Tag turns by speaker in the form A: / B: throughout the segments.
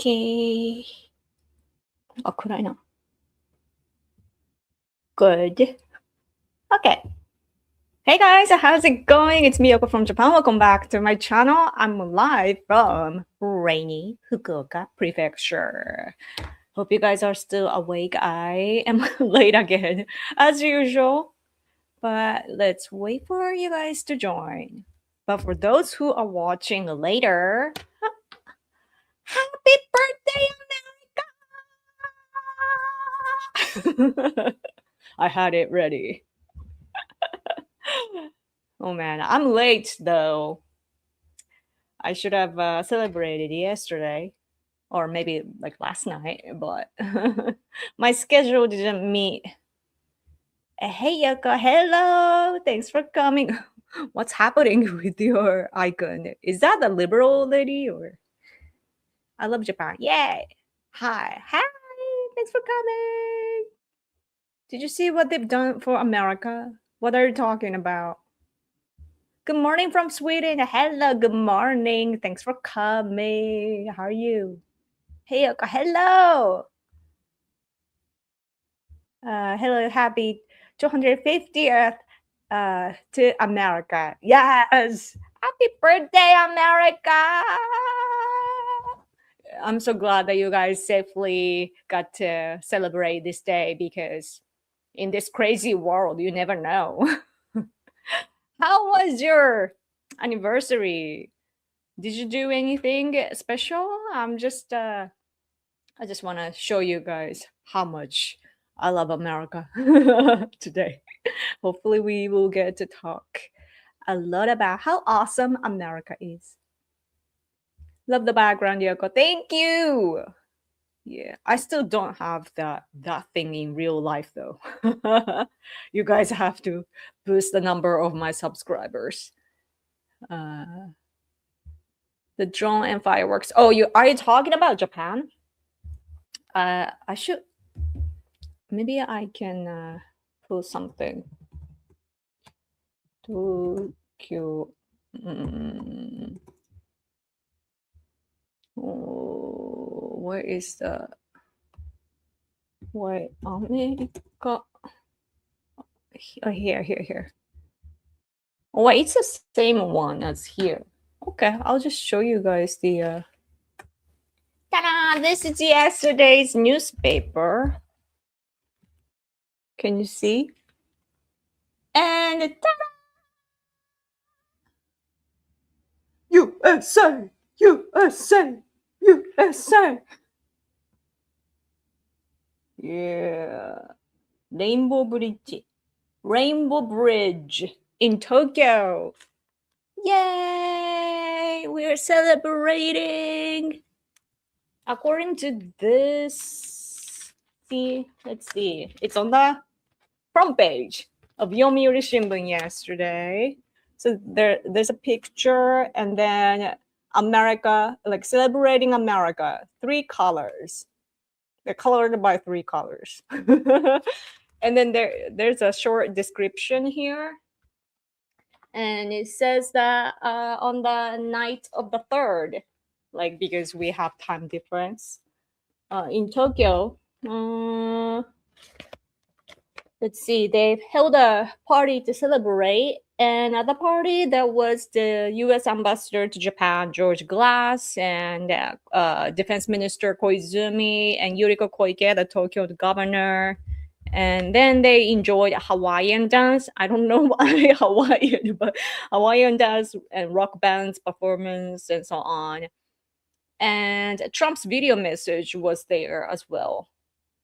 A: Okay. 暗いな。Good. Okay. Hey guys, how's it going? It's Miyoko from Japan. Welcome back to my channel. I'm live from rainy Fukuoka Prefecture. Hope you guys are still awake. I am late again, as usual. But let's wait for you guys to join. But for those who are watching later, happy birthday, America! I had it ready. Oh man, I'm late though. I should have celebrated yesterday or maybe like last night, but my schedule didn't meet. Hey Yoko, hello. Thanks for coming. What's happening with your icon? Is that the liberal lady or I love Japan. Yay. Hi. Thanks for coming. Did you see what they've done for America? What are you talking about? Good morning from Sweden. Hello, good morning. Thanks for coming. How are you? Hey, Yoko, hello. Hello, happy 250th to America. Yes. Happy birthday, America. I'm so glad that you guys safely got to celebrate this day because in this crazy world, you never know. How was your anniversary? Did you do anything special? I just want to show you guys how much I love America today. Hopefully we will get to talk a lot about how awesome America is. Love the background, Yoko. Thank you. Yeah, I still don't have that thing in real life though. You guys have to boost the number of my subscribers. The drone and fireworks. Oh, are you talking about Japan? I should. Maybe I can put something. Tokyo. Oh, where is the? Wait, America. Oh, here. Oh, wait, it's the same one as here. Okay, I'll just show you guys the. Ta-da! This is yesterday's newspaper. Can you see? And ta-da! USA! USA! USA! Yeah. Rainbow Bridge in Tokyo. Yay! We're celebrating. According to this, let's see. It's on the front page of Yomiuri Shimbun yesterday. So there's a picture and then America, like celebrating America, 3 colors. They're colored by 3 colors. And then there's a short description here. And it says that on the night of the 3rd, like because we have time difference in Tokyo, let's see, they've held a party to celebrate. And at the party, there was the U.S. ambassador to Japan, George Glass, and Defense Minister Koizumi, and Yuriko Koike, the Tokyo governor. And then they enjoyed Hawaiian dance. I don't know why Hawaiian, but Hawaiian dance and rock bands performance and so on. And Trump's video message was there as well.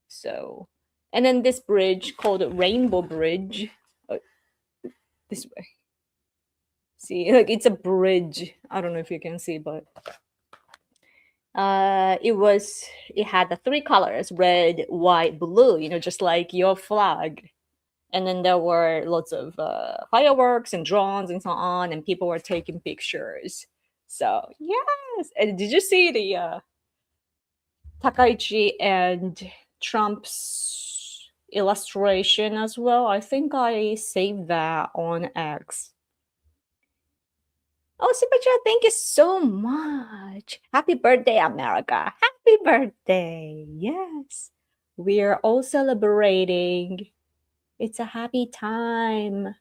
A: So, and then this bridge called Rainbow Bridge, this way. See, like it's a bridge. I don't know if you can see, but it had the 3 colors, red, white, blue, just like your flag. And then there were lots of fireworks and drones and so on, and people were taking pictures. So yes. And did you see the Takaichi and Trump's illustration as well? I think I saved that on X. Oh, Super Chat, thank you so much. Happy birthday, America. Happy birthday. Yes. We are all celebrating. It's a happy time.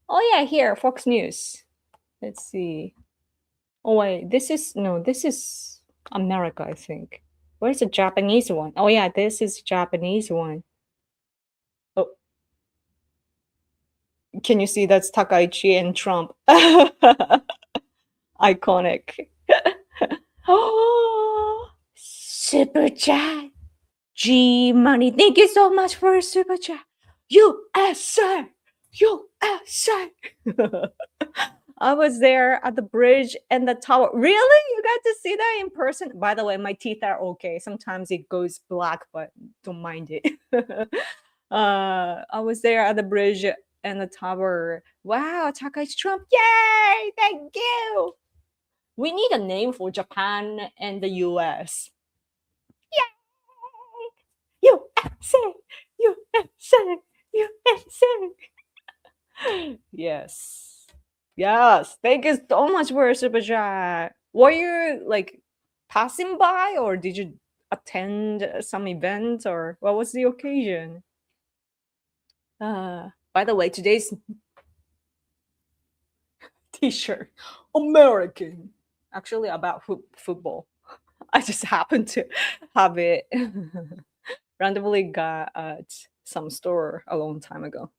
A: Oh, yeah, here, Fox News. Let's see. Oh, wait, this is America, I think. Where's the Japanese one? Oh, yeah, this is Japanese one. Oh, can you see that's Takaichi and Trump? Iconic. Oh, super chat. G Money, thank you so much for a super chat. USA, USA. I was there at the bridge and the tower. Really? You got to see that in person? By the way, my teeth are okay. Sometimes it goes black, but don't mind it. I was there at the bridge and the tower. Wow, Takaichi Trump. Yay! Thank you. We need a name for Japan and the US. Yay! USA! USA! USA! Yes. Yes. Thank you so much for a super chat. Were you like passing by or did you attend some event or what was the occasion? By the way, today's t-shirt, American, actually about football. I just happened to have it randomly got at some store a long time ago.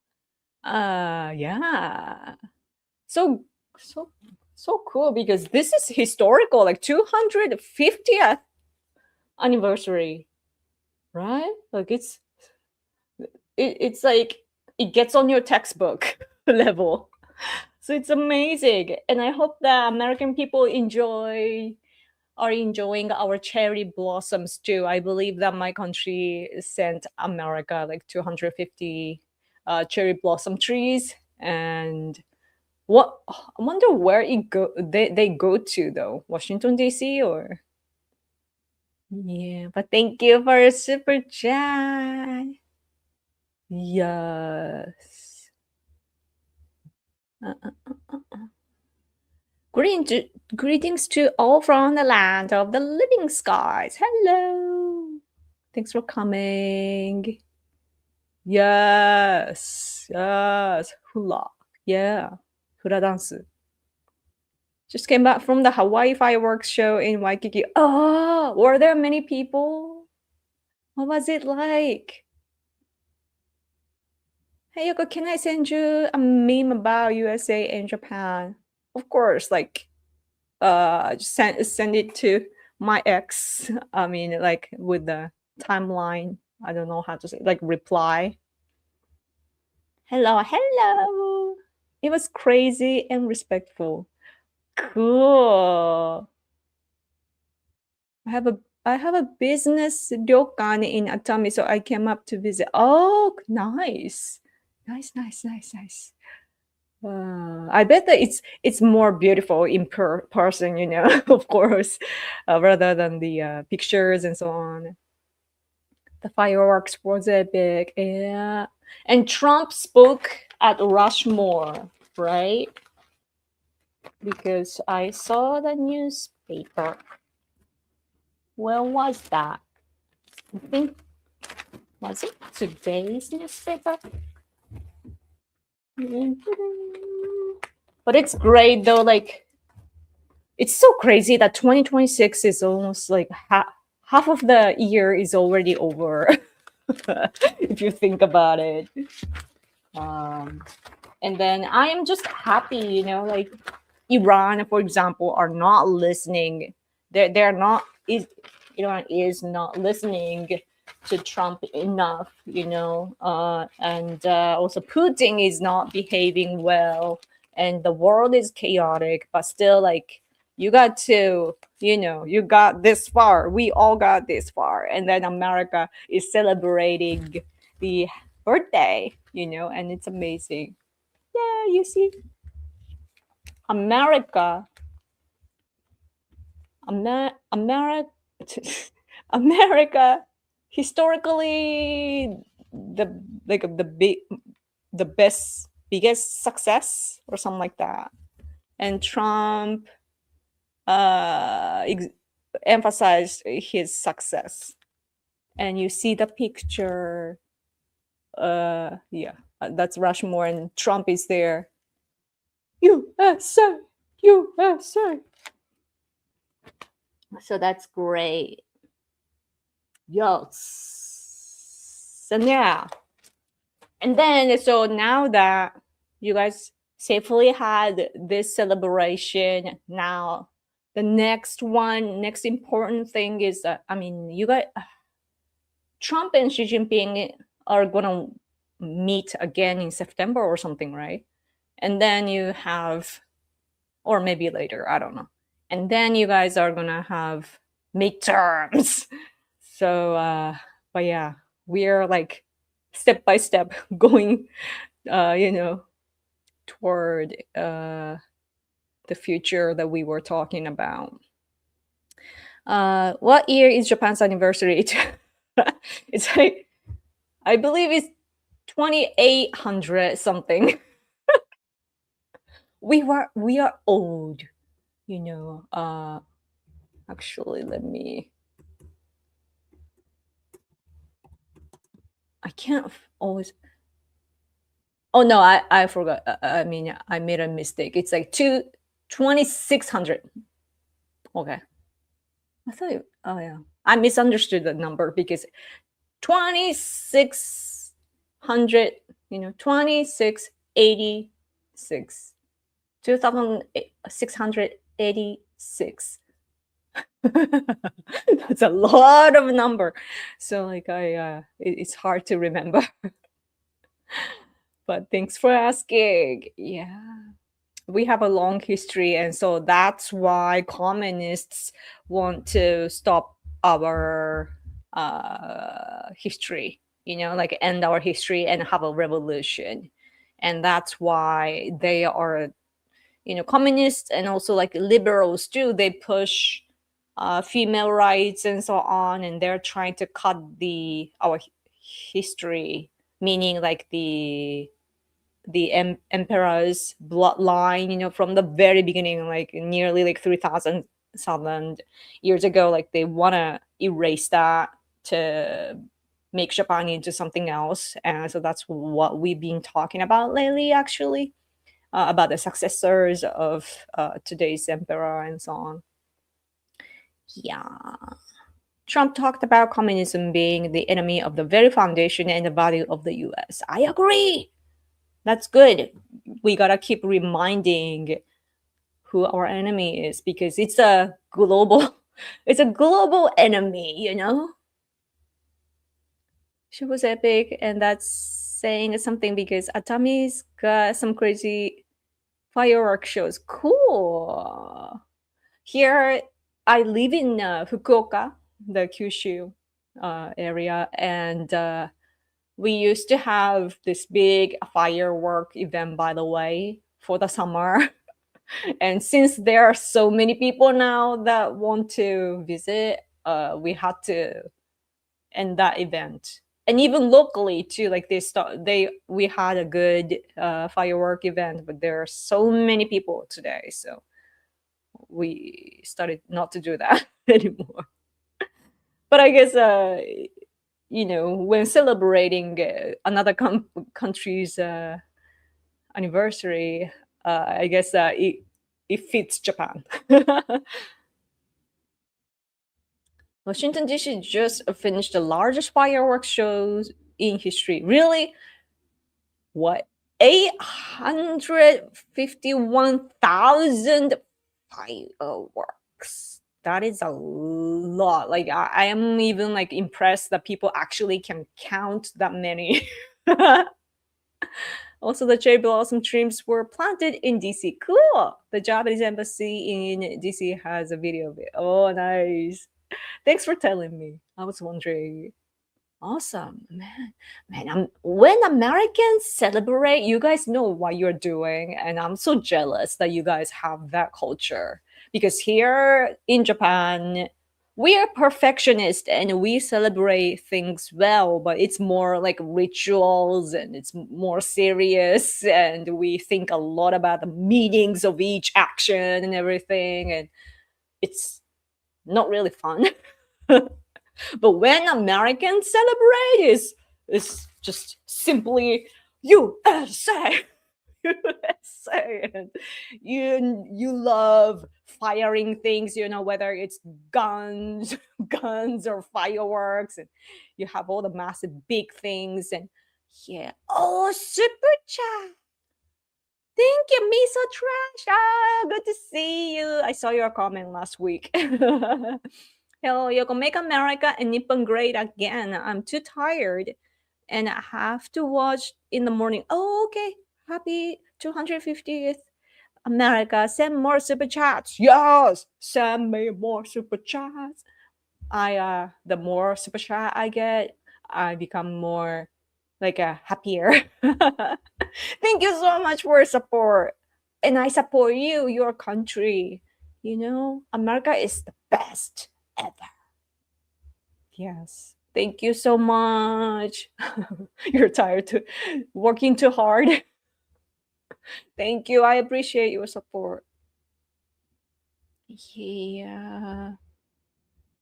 A: Yeah. So so so cool because this is historical, like 250th anniversary, right? Like it's like it gets on your textbook level. So it's amazing. And I hope that American people are enjoying our cherry blossoms too. I believe that my country sent America like 250 cherry blossom trees. And what I wonder where they go to though. Washington DC or yeah, but thank you for a super chat. Yes. Uh, uh, uh, uh. Greetings to all from the land of the living skies. Hello. Thanks for coming. Yes. Yes. Hula. Yeah. Hula dance. Just came back from the Hawaii fireworks show in Waikiki. Oh, were there many people? What was it like? Hey, Yoko, can I send you a meme about USA and Japan? Of course, like, just send it to my ex. I mean, like with the timeline. I don't know how to say, like reply. Hello, hello. It was crazy and respectful. Cool. I have a business ryokan in Atami, so I came up to visit. Oh, nice. Nice. I bet that it's more beautiful in person, you know, of course, rather than the pictures and so on. The fireworks was epic, yeah. And Trump spoke at Rushmore, right? Because I saw the newspaper. Where was that? I think, was it today's newspaper? But it's great though, like, it's so crazy that 2026 is almost like half of the year is already over. If you think about it. And then I am just happy, you know, like Iran, for example, are not listening. They're not Iran is not listening to Trump enough, you know, and also Putin is not behaving well, and the world is chaotic. But still, like, you got to, you know, you got this far. We all got this far, and then America is celebrating the birthday, you know, and it's amazing. Yeah, you see, America, America, America, historically the biggest success or something like that, and Trump emphasize his success. And you see the picture. Yeah, that's Rushmore, and Trump is there. USA, USA. So that's great. Yes. And yeah. And then, so now that you guys safely had this celebration, now the next important thing is that, I mean, you guys, Trump and Xi Jinping are gonna meet again in September or something, right? And then you have, or maybe later, I don't know. And then you guys are gonna have midterms. So, but yeah, we're like step by step going, toward the future that we were talking about. What year is Japan's anniversary? It's like, I believe it's 2800 something. We are old, actually, I can't always. Oh no, I forgot. I mean, I made a mistake. It's like 2600. Okay. I thought, oh yeah, I misunderstood the number because 2600, 2686, 2686. That's a lot of number. So like it's hard to remember. But thanks for asking. Yeah. We have a long history, and so that's why communists want to stop our history, like end our history and have a revolution. And that's why they are, communists, and also like liberals too. They push female rights and so on, and they're trying to cut our history, meaning like the emperor's bloodline, from the very beginning, like nearly like 3000 years ago. Like they want to erase that to make Japan into something else. And so that's what we've been talking about lately, actually, about the successors of today's emperor and so on. Yeah. Trump talked about communism being the enemy of the very foundation and the value of the US. I agree. That's good. We gotta keep reminding who our enemy is, because it's a global enemy. She was epic, and that's saying something because Atami's got some crazy firework shows. Cool. Here, I live in Fukuoka, the Kyushu area, and we used to have this big firework event, by the way, for the summer. And since there are so many people now that want to visit, we had to end that event. And even locally too, like we had a good firework event, but there are so many people today, so we started not to do that anymore. But I guess when celebrating another country's anniversary, I guess it fits Japan. Washington DC just finished the largest fireworks shows in history. Really? What? 851,000 fireworks. That is a lot. Like I am even like impressed that people actually can count that many. Also, the cherry blossom trees were planted in DC. Cool. The Japanese embassy in DC has a video of it. Oh, nice. Thanks for telling me. I was wondering. Awesome, man. When Americans celebrate, you guys know what you're doing, and I'm so jealous that you guys have that culture. Because here in Japan, we are perfectionist and we celebrate things well, but it's more like rituals and it's more serious, and we think a lot about the meanings of each action and everything. And it's not really fun. But when Americans celebrate, is just simply USA. USA. And you love firing things, whether it's guns, guns or fireworks, and you have all the massive big things. And yeah, oh, super chat. Thank you, Miso Trash. Good to see you. I saw your comment last week. Hello, Yoko, make America and Nippon great again. I'm too tired and I have to watch in the morning. Oh, okay. Happy 250th America. Send more super chats. Yes, send me more super chats. The more super chat I get, I become more like a happier. Thank you so much for your support. And I support you, your country. America is the best ever. Yes. Thank you so much. You're tired too, working too hard. Thank you. I appreciate your support. Yeah.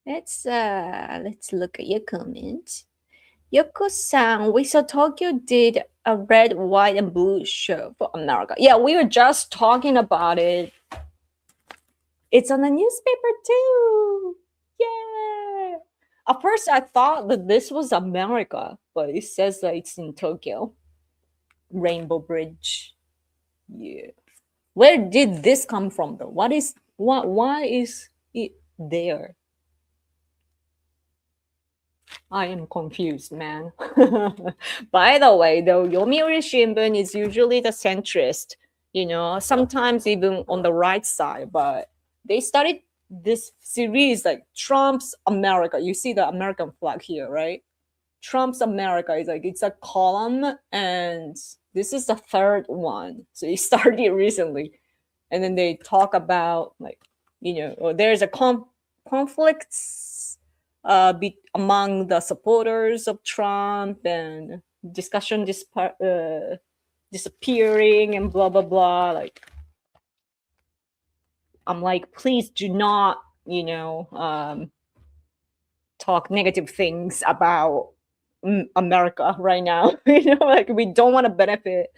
A: Let's look at your comments. Yoko-san, we saw Tokyo did a red, white, and blue show for America. Yeah, we were just talking about it. It's on the newspaper too. Yeah. At first, I thought that this was America, but it says that it's in Tokyo. Rainbow Bridge. Yeah. Where did this come from, though? Why is it there? I am confused, man. By the way, though, Yomiuri Shimbun is usually the centrist, sometimes even on the right side, but they started this series like Trump's America. You see the American flag here, right? Trump's America is like, it's a column, and this is the third one. So it started recently. And then they talk about, like, there's a conflicts among the supporters of Trump, and discussion disappearing and blah blah blah. Like, I'm like, please do not, talk negative things about America right now. Like, we don't want to benefit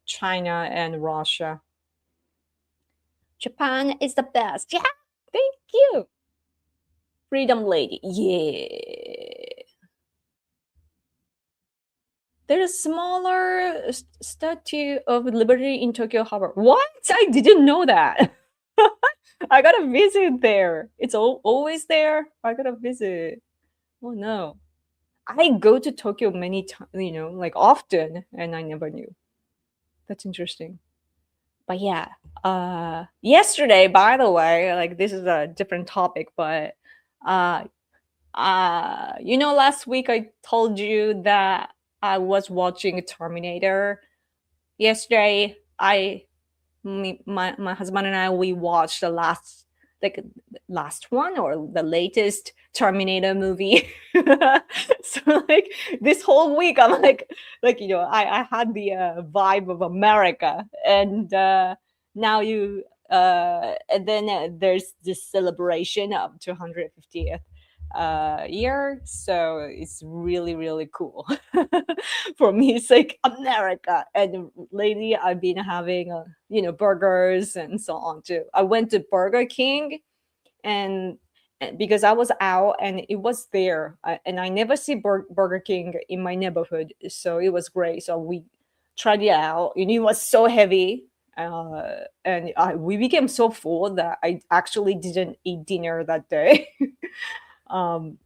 A: China and Russia. Japan is the best. Yeah, thank you. Freedom Lady. Yeah. There's a smaller Statue of Liberty in Tokyo Harbor. What? I didn't know that. I gotta visit there. It's always there. I gotta visit. Oh no. I go to Tokyo many times, like often, and I never knew. That's interesting. But yeah, yesterday, by the way, like, this is a different topic, but last week I told you that I was watching Terminator. Yesterday, my husband and I, we watched the last one, or the latest Terminator movie. So like, this whole week I'm like, I had the vibe of America, and now and then there's this celebration of 250th year, so it's really really cool. For me, it's like America. And lately I've been having burgers and so on too. I went to Burger King, and because I was out and it was there, and I never see Burger King in my neighborhood, so it was great. So we tried it out, and it was so heavy, and we became so full that I actually didn't eat dinner that day. um,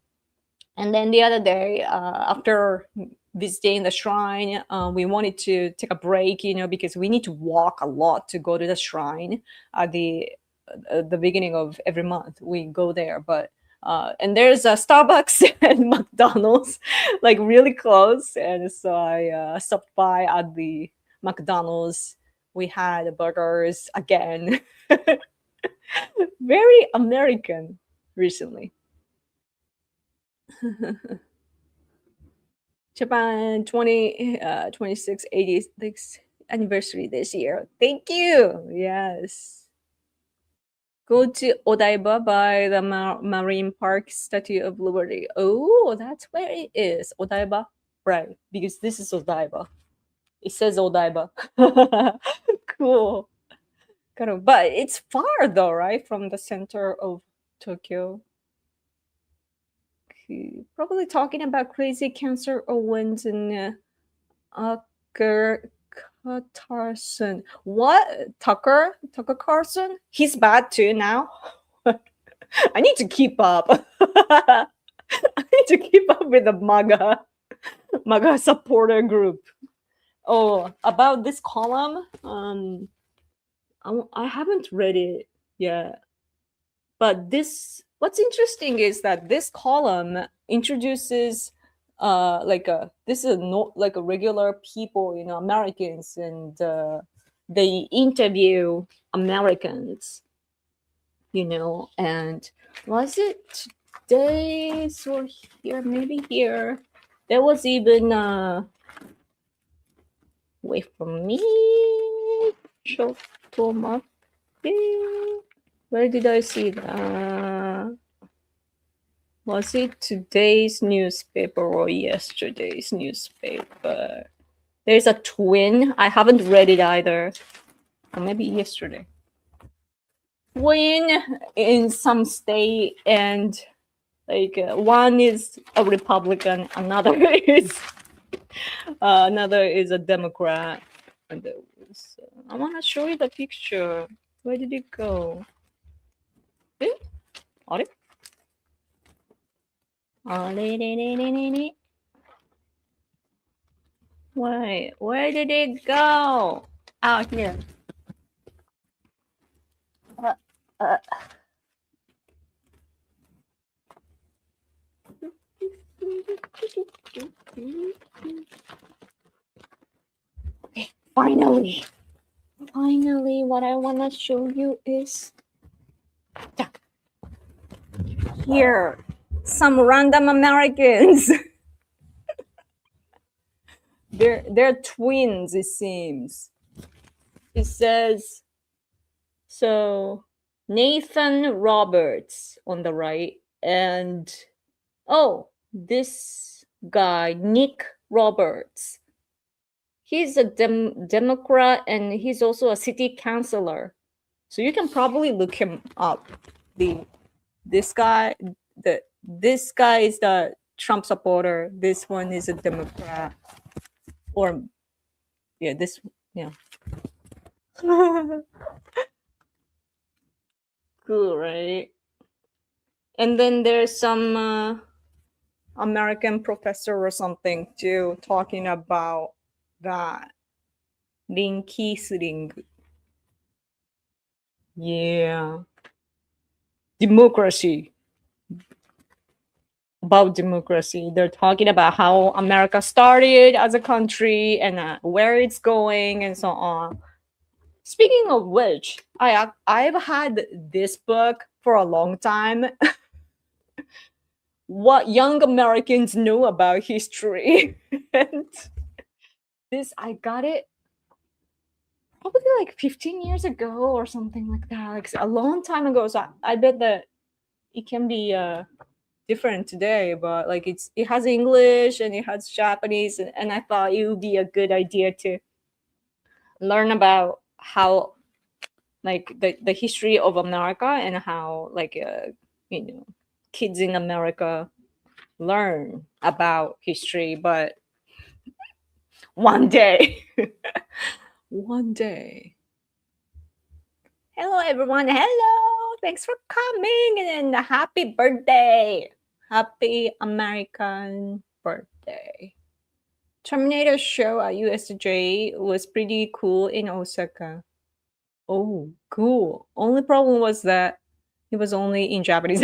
A: and then the other day, after visiting the shrine, we wanted to take a break, because we need to walk a lot to go to the shrine at the beginning of every month. We go there, but and there's a Starbucks and McDonald's like really close, and so I stopped by at the McDonald's. We had burgers again. Very American recently. Japan 2686 anniversary this year. Thank you. Yes. Go to Odaiba by the Marine Park Statue of Liberty. Oh, that's where it is. Odaiba? Right, because this is Odaiba. It says Odaiba. Cool. Kind of, but it's far though, right? From the center of Tokyo. Okay. Probably talking about crazy Cancer Owens and Tucker Carlson. What? Tucker Carlson? He's bad too now. I need to keep up. I need to keep up with the MAGA supporter group. Oh, about this column, I haven't read it yet. But what's interesting is that this column introduces this is like a regular people, Americans, and they interview Americans, and was it today's or here, maybe here? There was even wait for me. Shotomatte. Where did I see that? Was it today's newspaper or yesterday's newspaper? There's a twin. I haven't read it either. Or maybe yesterday. Twin in some state, and one is a Republican, another is a Democrat. And I want to show you the picture. Where did it go? Wait, where did it go? Out here. Okay, finally, what I want to show you is here, some random Americans. They're twins, it seems. It says, so Nathan Roberts on the right, and this guy, Nick Roberts. He's a Democrat, and he's also a city councilor. So you can probably look him up. This guy is the Trump supporter. This one is a Democrat. Or cool, right? And then there's some American professor or something too talking about that. Lin Keisling. Yeah. Democracy. About democracy. They're talking about how America started as a country and where it's going and so on. Speaking of which, I've had this book for a long time. What young Americans know about history. And I got it probably like 15 years ago or something like that, like a long time ago. So I bet that it can be different today, but like it has English and it has Japanese, and I thought it would be a good idea to learn about how like the history of America and how kids in America learn about history. But one day one day. Hello everyone. Hello, thanks for coming, and happy birthday. Happy American birthday. Terminator show at USJ was pretty cool in Osaka. Oh, cool. Only problem was that it was only in Japanese.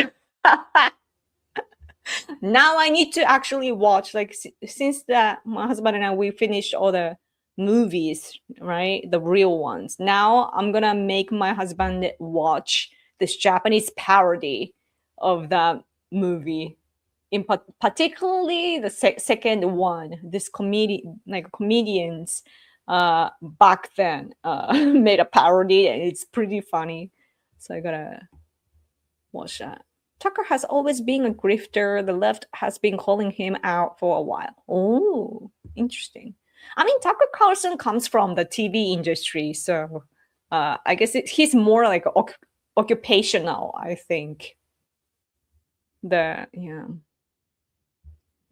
A: Now I need to actually watch, like, since that my husband and I, we finished all the movies, right? The real ones. Now I'm gonna make my husband watch this Japanese parody of that movie. In particularly the second one, this comedians back then made a parody, and it's pretty funny. So I gotta watch that. Tucker has always been a grifter. The left has been calling him out for a while. Oh, interesting. I mean, Tucker Carlson comes from the TV industry, so I guess he's more like occupational, I think. Yeah.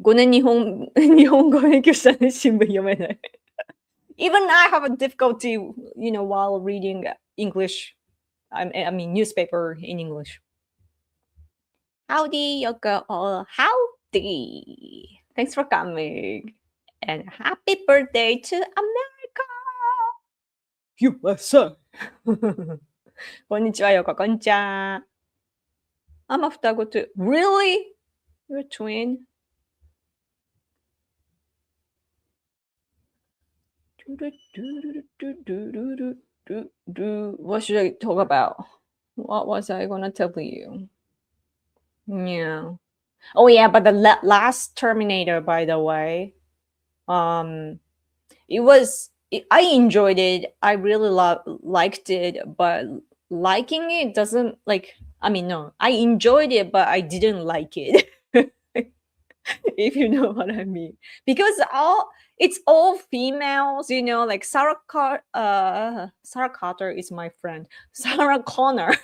A: 5年日本語勉強したね、新聞読めない。Even I have a difficulty, while reading English. I mean, newspaper in English. Howdy, Yoko. Oh, howdy. Thanks for coming. And happy birthday to America. USA. こんにちは、Yoko. こんにちは。I'm a 双子 too. Really? You're a twin? What should I talk about? What was I gonna tell you? Yeah. Oh yeah, but the last Terminator, by the way, I enjoyed it. I really liked it, but liking it doesn't like. I mean, no, I enjoyed it, but I didn't like it. If you know what I mean, because it's all females, like Sarah Carter is my friend. Sarah Connor.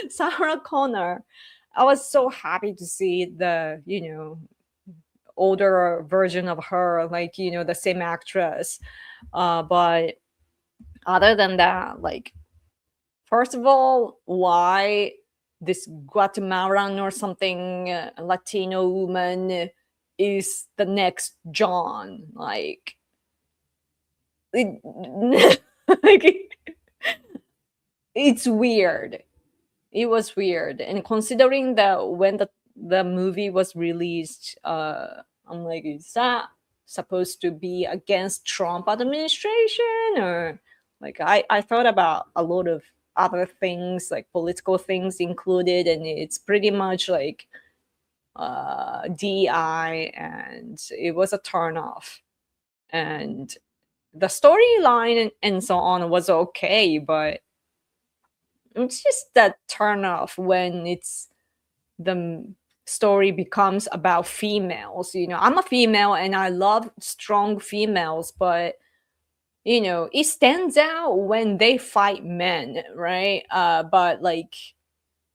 A: Sarah Connor. I was so happy to see the, older version of her, like, the same actress. But other than that, like, first of all, why this Guatemalan or something Latino woman is the next John? Like, it's weird. It was weird, and considering that when the movie was released, I'm like, is that supposed to be against Trump administration, or like I thought about a lot of other things, like political things included, and it's pretty much like DI, and it was a turn off. And the storyline and so on was okay, but it's just that turn off when the story becomes about females. I'm a female and I love strong females, but it stands out when they fight men, right? But like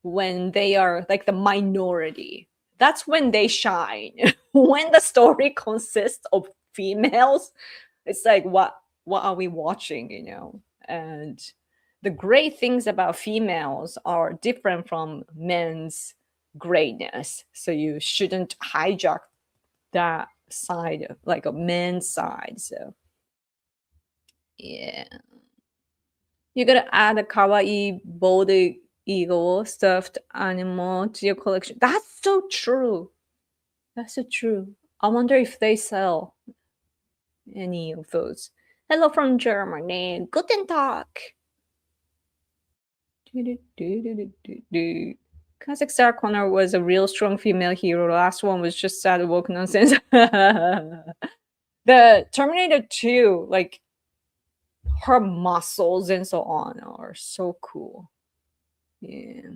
A: when they are like the minority, that's when they shine. When the story consists of females, it's like what are we watching? And the great things about females are different from men's greatness, so you shouldn't hijack that side, like a men's side. So yeah, you gotta add a kawaii bald eagle stuffed animal to your collection. That's so true. That's so true. I wonder if they sell any of those. Hello from Germany. Guten Tag. Classic Sarah Connor was a real strong female hero. The last one was just sad woke nonsense. The Terminator 2, like her muscles and so on are so cool. Yeah.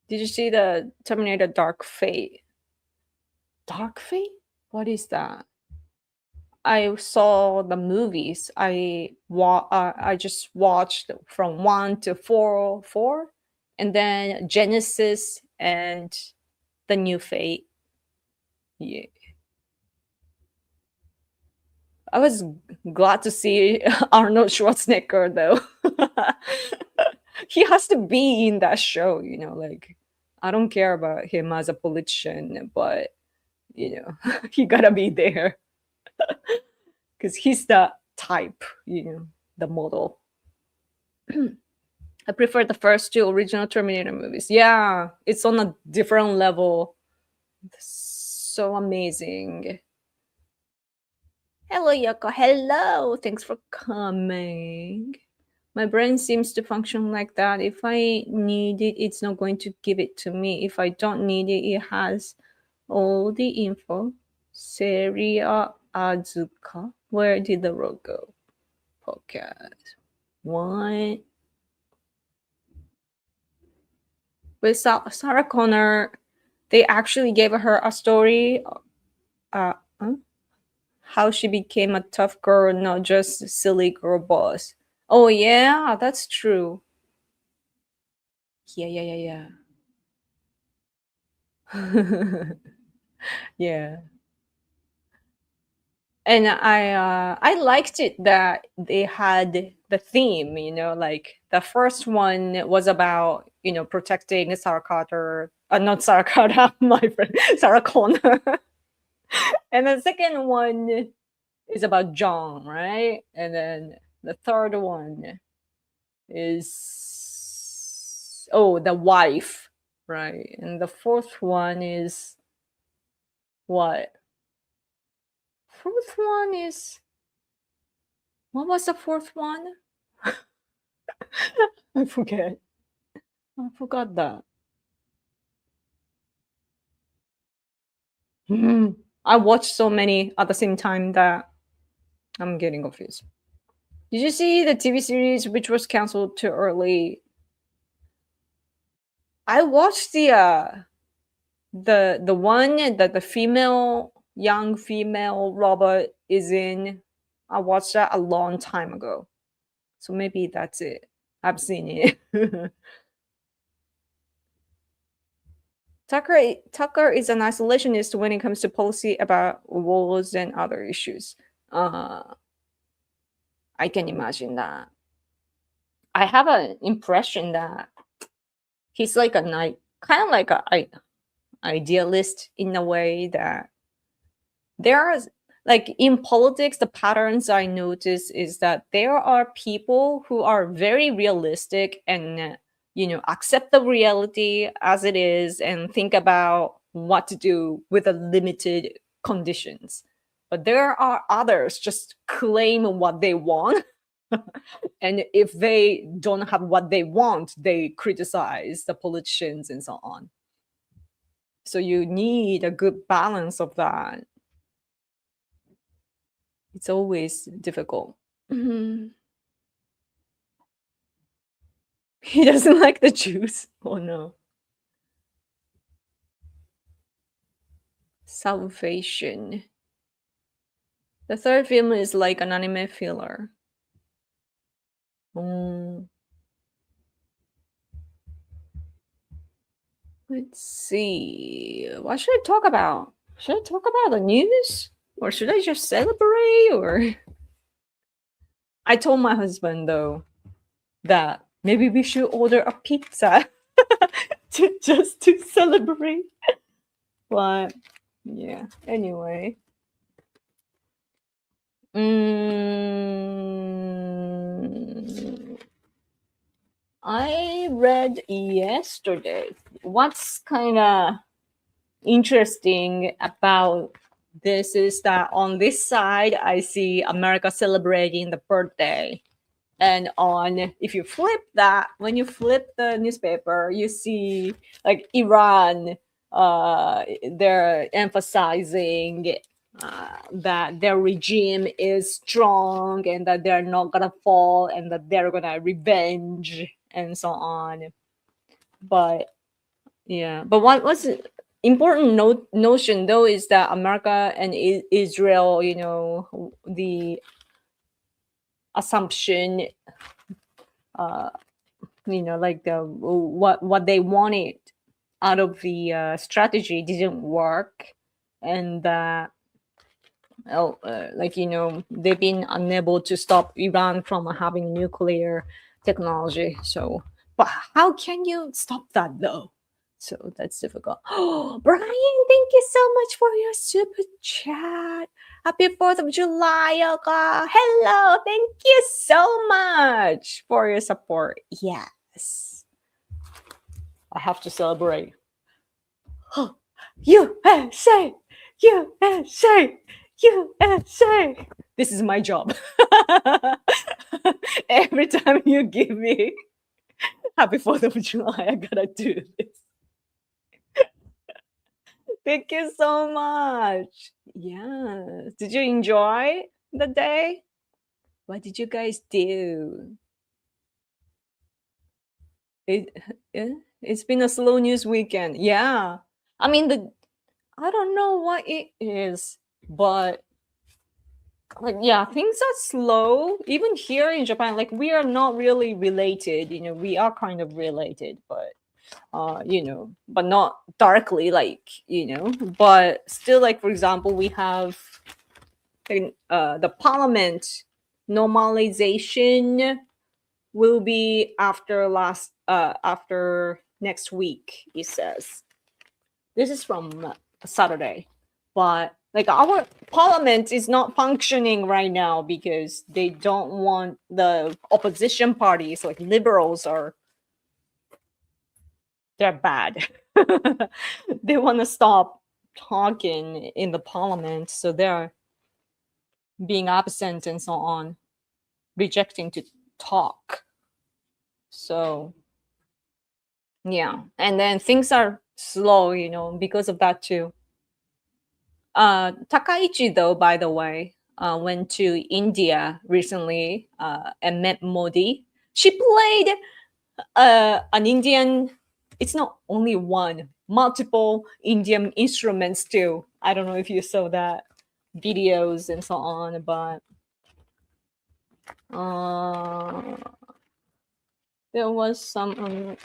A: Did you see the Terminator Dark Fate? Dark Fate? What is that? I saw the movies. I just watched from 1 to 4, and then Genesis and the New Fate. Yeah. I was glad to see Arnold Schwarzenegger though. He has to be in that show, like I don't care about him as a politician, but he gotta be there. Because he's the type, the model. I prefer the first 2 original Terminator movies. Yeah, it's on a different level. So amazing. Hello, Yoko. Hello. Thanks for coming. My brain seems to function like that. If I need it, it's not going to give it to me. If I don't need it, it has all the info. Seria Azuka. Where did the road go? Podcast. What? With Sarah Connor, they actually gave her a story, huh? How she became a tough girl, not just a silly girl boss. Oh yeah, that's true. Yeah, yeah, yeah, yeah. And I liked it that they had the theme, like the first one was about, protecting Sarah Carter, not Sarah Carter, my friend, Sarah Connor. And the second one is about John, right? And then the third one is, oh, the wife, right? And the fourth one is what? Fourth one is, what was the fourth one? I forget. I forgot that. I watched so many at the same time that I'm getting confused. Did you see the TV series which was canceled too early? I watched the one that the young female robot is in. I watched that a long time ago. So maybe that's it. I've seen it. Tucker is an isolationist when it comes to policy about wars and other issues. I can imagine that. I have an impression that he's like a kind of like a idealist in a way that there are, like, in politics, the patterns I notice is that there are people who are very realistic and accept the reality as it is and think about what to do with the limited conditions, but there are others just claim what they want. And if they don't have what they want, they criticize the politicians and so on. So you need a good balance of that. It's always difficult. Mhm. He doesn't like the Jews. Oh no. Salvation. The third film is like an anime filler. Mm, let's see. What should I talk about? Should I talk about the news? Or should I just celebrate? Or I told my husband though that maybe we should order a pizza just to celebrate. But yeah, anyway. Mm, I read yesterday. What's kind of interesting about this is that on this side, I see America celebrating the birthday. And if you flip that, when you flip the newspaper, you see like Iran, they're emphasizing that their regime is strong and that they're not gonna fall and that they're gonna revenge and so on. But yeah, but what's important notion though is that America and Israel, the assumption, uh, like what they wanted out of the strategy didn't work, and they've been unable to stop Iran from having nuclear technology. So, but how can you stop that though? So that's difficult. Oh, Brian, thank you so much for your super chat. Happy 4th of July, Yoga. Hello, thank you so much for your support. Yes, I have to celebrate. USA, USA, USA. This is my job. Every time you give me Happy 4th of July, I gotta do this. Thank you so much. Yeah. Did you enjoy the day? What did you guys do? it it's been a slow news weekend. Yeah. I mean the I don't know what it is, but like yeah, things are slow. Even here in Japan, like we are not really related, we are kind of related, but but not darkly like, but still like for example, we have the parliament normalization will be after next week, it says. This is from Saturday, but like our parliament is not functioning right now because they don't want the opposition parties like liberals they're bad. They want to stop talking in the parliament, so they're being absent and so on, rejecting to talk. So yeah, and then things are slow, because of that too. Takaichi, though, by the way, went to India recently and met Modi. She played an Indian. It's not only one, multiple Indian instruments too. I don't know if you saw that videos and so on, but uh, there was some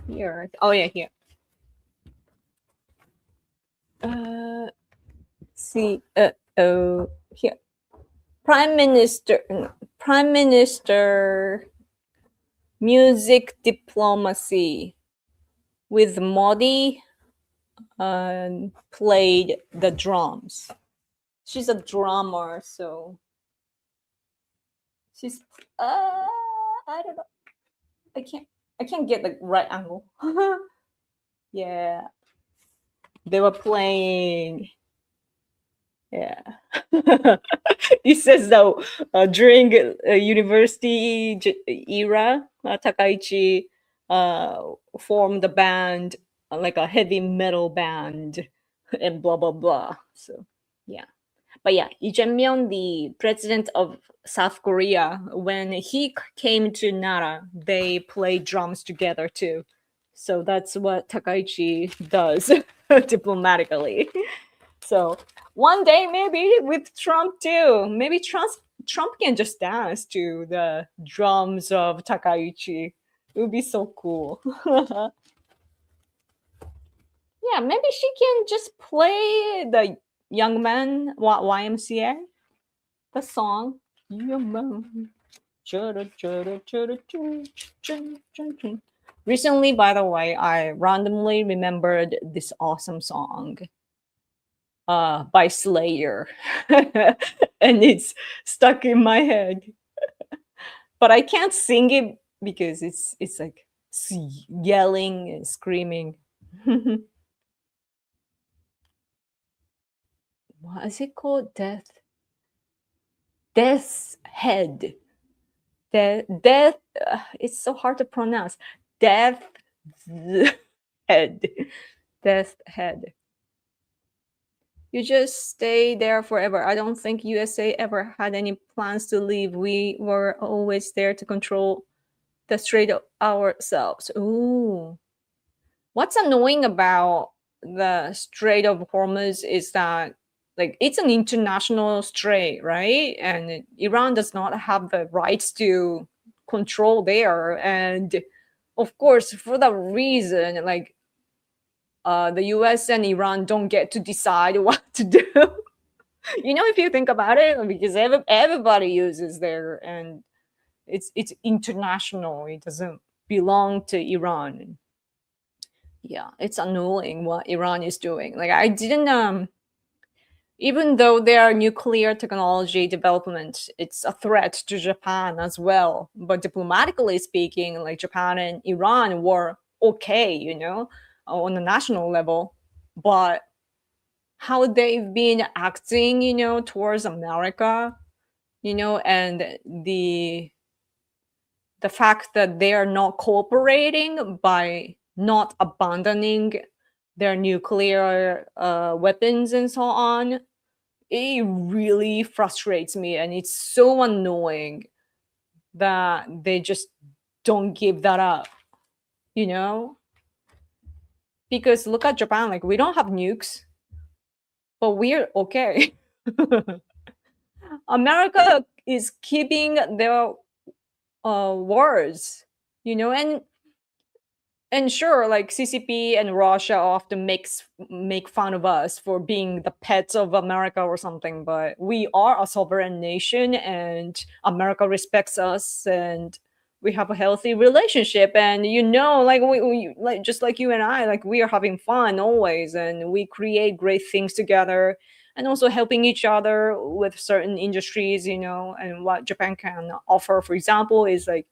A: here. Oh yeah, here. Uh, see, oh here. Prime Minister music diplomacy with Modi played the drums. She's a drummer, so she's I don't know. I can't get the right angle. Yeah, they were playing. Yeah. It says though during university era, Takaichi formed a band, like a heavy metal band, and blah blah blah. So yeah, but yeah, Lee Jae-myung, the president of South Korea, when he came to Nara, they played drums together too. So that's what Takaichi does diplomatically. So one day maybe with Trump too. Maybe Trump can just dance to the drums of Takaichi. It would be so cool. Yeah, maybe she can just play the Young Man YMCA, the song. Young Man. Recently, by the way, I randomly remembered this awesome song by Slayer, and it's stuck in my head. But I can't sing it because it's like yelling and screaming. What is it called? Death's head. Death. It's so hard to pronounce. Death head. Death head. You just stay there forever. I don't think USA ever had any plans to leave. We were always there to control the Strait ourselves. Ooh. What's annoying about the Strait of Hormuz is that like it's an international strait, right? And Iran does not have the rights to control there. And of course, for that reason, like the US and Iran don't get to decide what to do. If you think about it, because everybody uses there, and it's international. It doesn't belong to Iran. Yeah, it's annoying what Iran is doing. Like I didn't even though their nuclear technology development, it's a threat to Japan as well. But diplomatically speaking, like Japan and Iran were okay, on a national level. But how they've been acting, towards America, and the fact that they are not cooperating by not abandoning their nuclear weapons and so on, it really frustrates me, and it's so annoying that they just don't give that up, you know? Because look at Japan, like we don't have nukes, but we're okay. America is keeping their words, and sure, like CCP and Russia often make fun of us for being the pets of America or something, but we are a sovereign nation, and America respects us, and we have a healthy relationship. And like we like just like you and I, like we are having fun always, and we create great things together, and also helping each other with certain industries, and what Japan can offer, for example, is like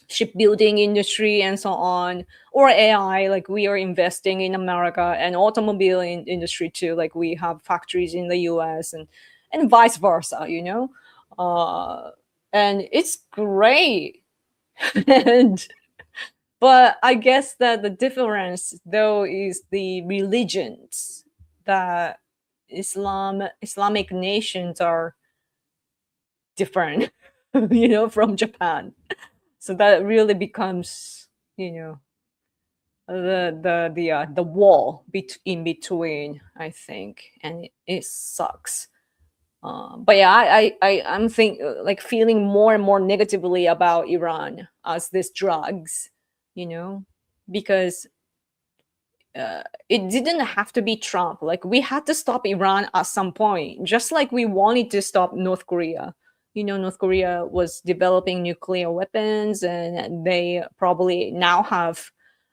A: shipbuilding industry and so on, or AI. Like we are investing in America, and automobile industry too, like we have factories in the US, and vice versa, uh and it's great. and but I guess that the difference though is the religions that Islamic nations are different from Japan. So that really becomes, the wall in between, I think, and it sucks. But yeah, I'm like feeling more and more negatively about Iran as this drugs, you know, because it didn't have to be Trump. Like we had to stop Iran at some point, just like we wanted to stop North Korea. North Korea was developing nuclear weapons, and they probably now have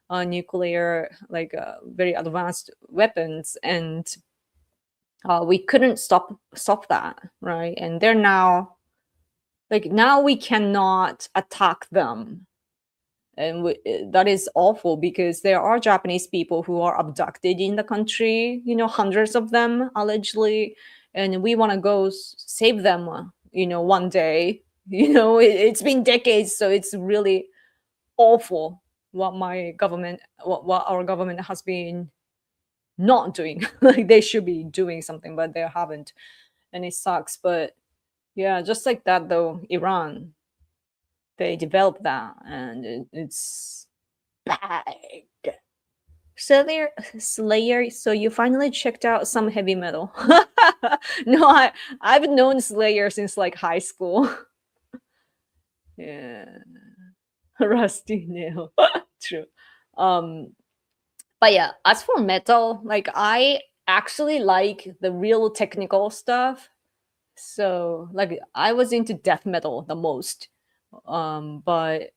A: nuclear, like very advanced weapons, and we couldn't stop that, right? And they're now like now we cannot attack them, and that is awful because there are Japanese people who are abducted in the country, hundreds of them allegedly, and we want to go save them, one day. It's been decades, so it's really awful what our government has been not doing. Like they should be doing something, but they haven't, and it sucks. But yeah, just like that though, Iran, they developed that, and it's bad. Slayer, so you finally checked out some heavy metal. No, I've known Slayer since like high school. Yeah. Rusty nail. True. Um but yeah, as for metal, like I actually like the real technical stuff. So like I was into death metal the most. But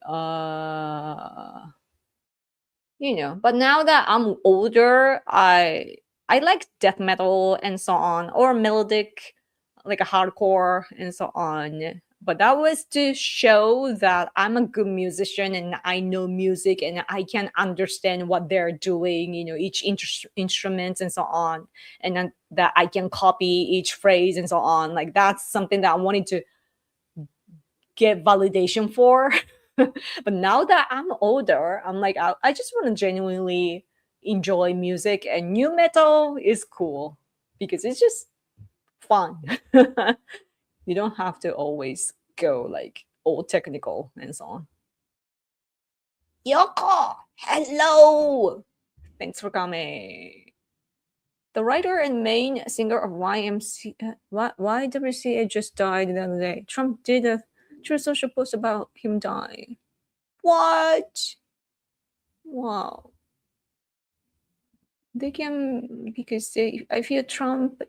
A: but now that I'm older, I like death metal and so on, or melodic, like a hardcore and so on. But that was to show that I'm a good musician and I know music and I can understand what they're doing, each instrument and so on, and then that I can copy each phrase and so on. Like that's something that I wanted to get validation for. But now that I'm older, I'm like, I just want to genuinely enjoy music, and new metal is cool because it's just fun. You don't have to always go like all technical and so on. Yoko, hello. Thanks for coming. The writer and main singer of YWCA just died the other day. Trump did a True Social post about him dying. What? Wow. They can, because I feel Trump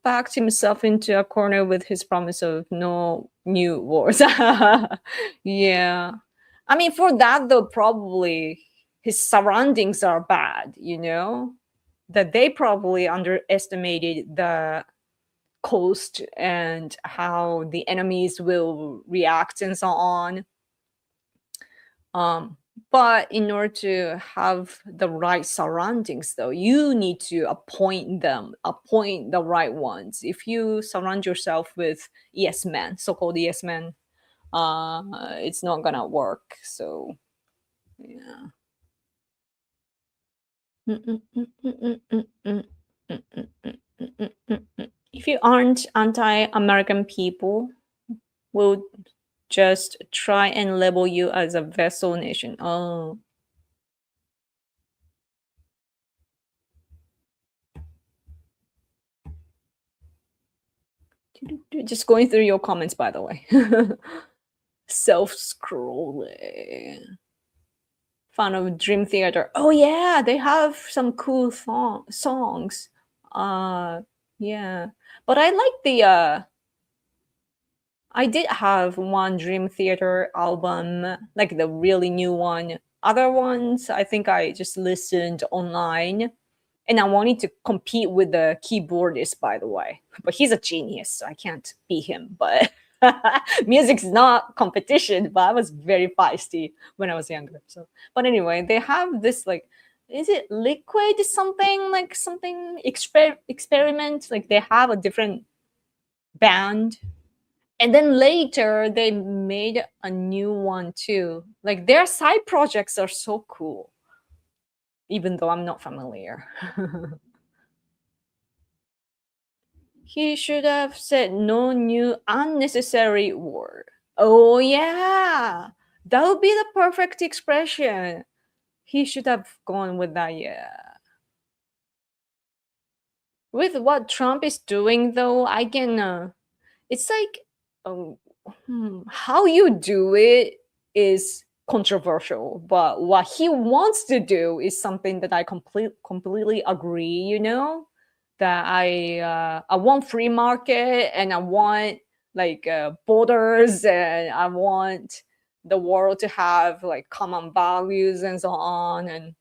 A: backed himself into a corner with his promise of no new wars. Yeah. I mean, for that though, probably his surroundings are bad, that they probably underestimated the cost and how the enemies will react and so on. But in order to have the right surroundings though, you need to appoint the right ones. If you surround yourself with yes men, so-called yes men, it's not gonna work. So yeah. If you aren't anti-American people, will just try and label you as a vessel nation. Oh, just going through your comments, by the way. Self scrolling. Fan of Dream Theater. Oh yeah, they have some cool songs. Uh, yeah, but I like the. I did have one Dream Theater album, like the really new one. Other ones, I think I just listened online, and I wanted to compete with the keyboardist, by the way. But he's a genius, so I can't beat him. But music's not competition. But I was very feisty when I was younger. So, but anyway, they have this like, is it liquid something like something experiment? Like they have a different band, and then later they made a new one too. Like their side projects are so cool, even though I'm not familiar. He should have said no new unnecessary word. Oh yeah, that would be the perfect expression. He should have gone with that. Yeah. With what Trump is doing, though, I can. It's like, um, how you do it is controversial, but what he wants to do is something that I completely agree. That I want free market, and I want like borders, and I want the world to have like common values and so on. And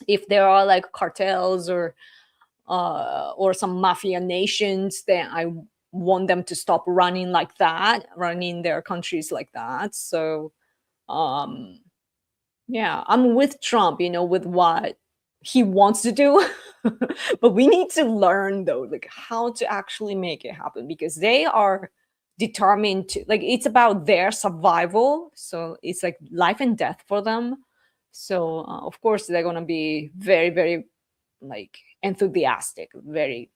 A: if there are like cartels or some mafia nations, then I want them to stop running like that, running their countries like that. So, um, yeah, I'm with Trump, with what he wants to do. But we need to learn though, like how to actually make it happen, because they are determined to, like, it's about their survival. So it's like life and death for them. So of course they're gonna be very, very like enthusiastic, very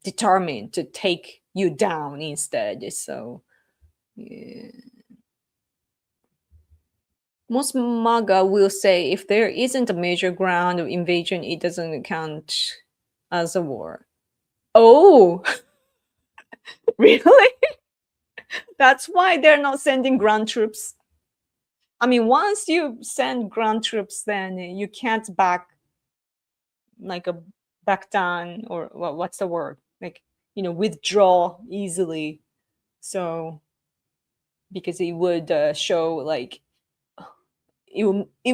A: determined to take you down instead. So yeah. Most MAGA will say if there isn't a major ground of invasion, it doesn't count as a war. Oh, really? That's why they're not sending ground troops. I mean, once you send ground troops, then you can't like a back down, or what's the word? Like, withdraw easily. So because it would show like it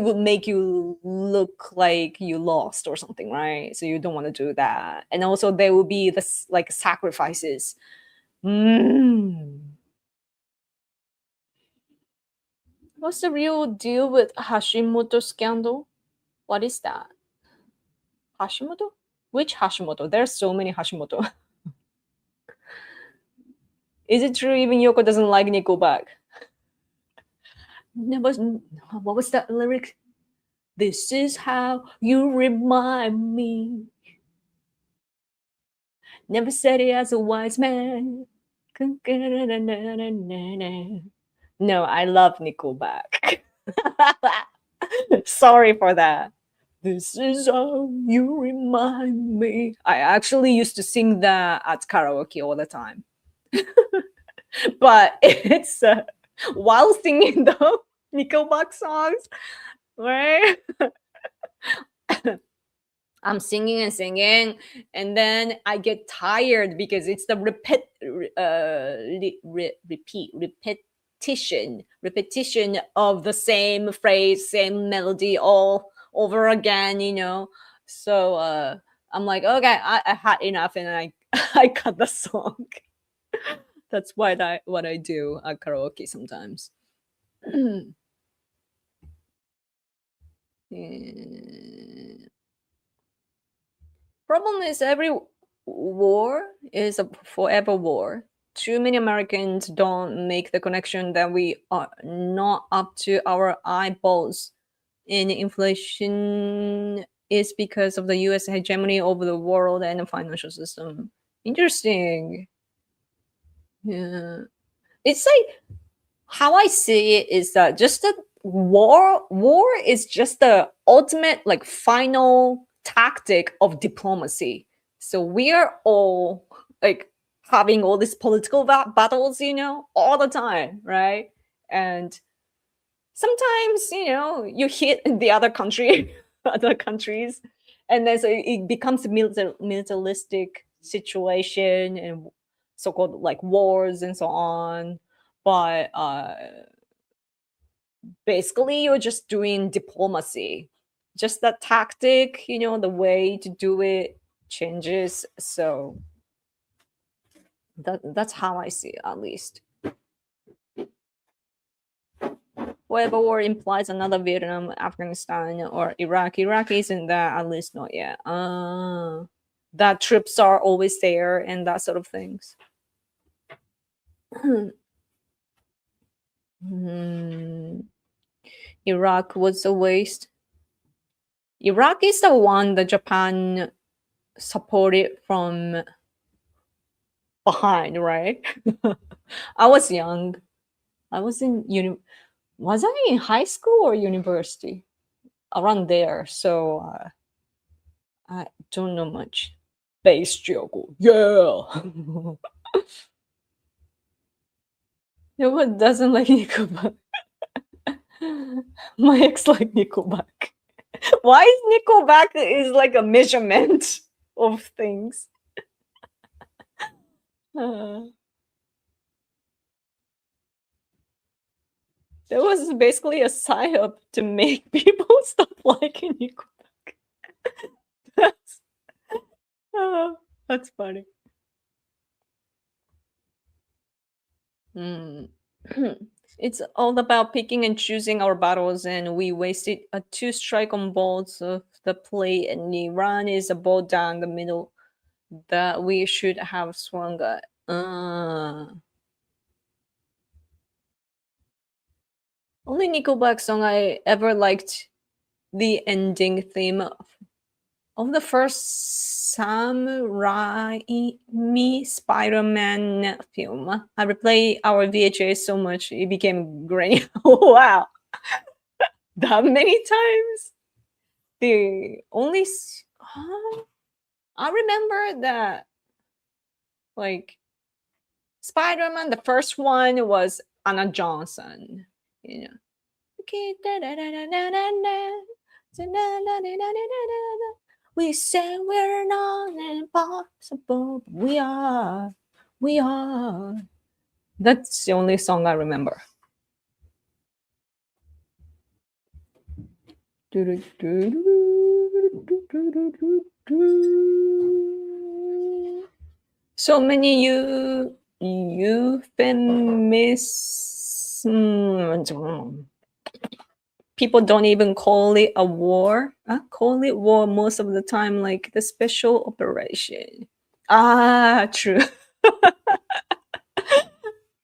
A: would make you look like you lost or something, right? So you don't want to do that. And also there will be this like sacrifices. mm. What's the real deal with Hashimoto scandal? What is that? Hashimoto? Which Hashimoto? There's so many Hashimoto. Is it true even Yoko doesn't like Nickelback? Never. What was that lyric? This is how you remind me. Never said it as a wise man. No, I love Nickelback. Sorry for that. This is how you remind me. I actually used to sing that at karaoke all the time. But it's while singing the Nickelback songs, right? I'm singing and singing, and then I get tired because it's the repetition of the same phrase, same melody all over again. So I'm like, okay, I had enough, and I I cut the song. That's what I do at karaoke sometimes. Yeah. Problem is every war is a forever war. Too many Americans don't make the connection that we are not up to our eyeballs in inflation is because of the US hegemony over the world and the financial system. Interesting. Yeah. it's like how I see it is that just the war is just the ultimate like final tactic of diplomacy. So we are all like having all these political battles, all the time, right? And sometimes, you hit the other country, other countries, and then so it becomes a militaristic situation and so-called like wars and so on. But basically you're just doing diplomacy, just that tactic, the way to do it changes. So that's how I see it, at least. Whatever war implies another Vietnam, Afghanistan, or Iraq. Iraq isn't that, at least not yet. That troops are always there and that sort of things. Iraq was a waste. Iraq is the one that Japan supported from behind, right? I was young. I was was I in high school or university? Around there. So I don't know much. Base struggle. Yeah. No one doesn't like Nickelback. My ex like Nickelback. Why is Nickelback is like a measurement of things? There was basically a psyop to make people stop liking Nickelback. That's funny. It's all about picking and choosing our battles, and we wasted a 2 strike on balls of the play, and Iran is a ball down the middle that we should have swung at. Only Nickelback song I ever liked the ending theme of the first Sam Raimi Spider-Man film. I replayed our VHS so much it became grainy. Wow, that many times. The only I remember that like Spider-Man, the first one was Anna Johnson. Okay, we say we're not impossible. We are. We are. That's the only song I remember. So many euphemisms. People don't even call it a war. Call it war most of the time, like the special operation. True.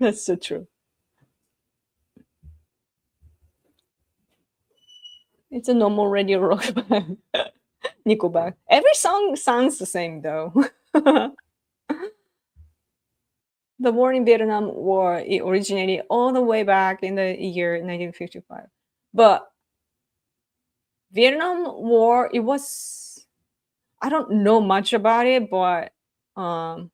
A: That's so true. It's a normal radio rock band. Nickelback. Every song sounds the same though. The war in Vietnam War, it originated all the way back in the year 1955. But Vietnam War, it was, I don't know much about it, but the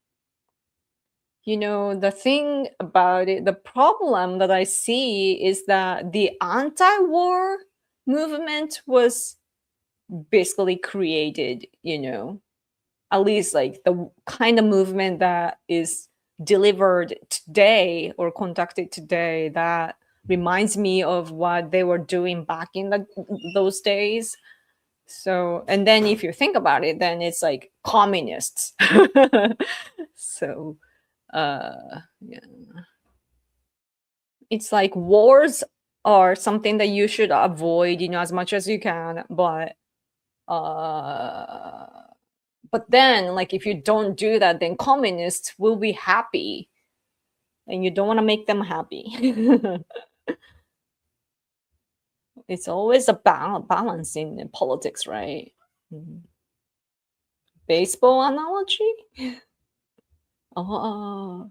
A: thing about it, the problem that I see is that the anti-war movement was basically created, at least like the kind of movement that is delivered today or conducted today that reminds me of what they were doing back in those days. So, and then if you think about it, then it's like communists. So, yeah. It's like wars are something that you should avoid, as much as you can. But then, like, if you don't do that, then communists will be happy, and you don't want to make them happy. It's always a balance in politics, right? Baseball analogy? Oh,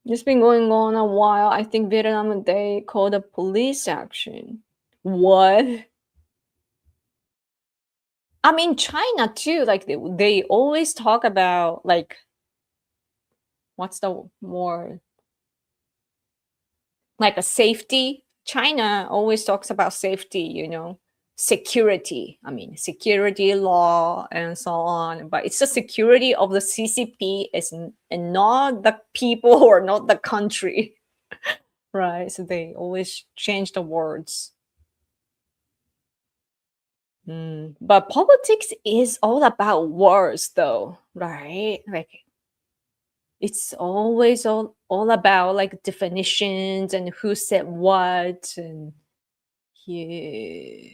A: It's been going on a while. I think Vietnam they called a police action. What? I mean, China too. Like they always talk about like what's the more like a safety. China always talks about safety, security. I mean, security law and so on. But it's the security of the CCP and not the people or not the country, right? So they always change the words. But politics is all about words, though, right? Like it's always all about like definitions and who said what and yeah.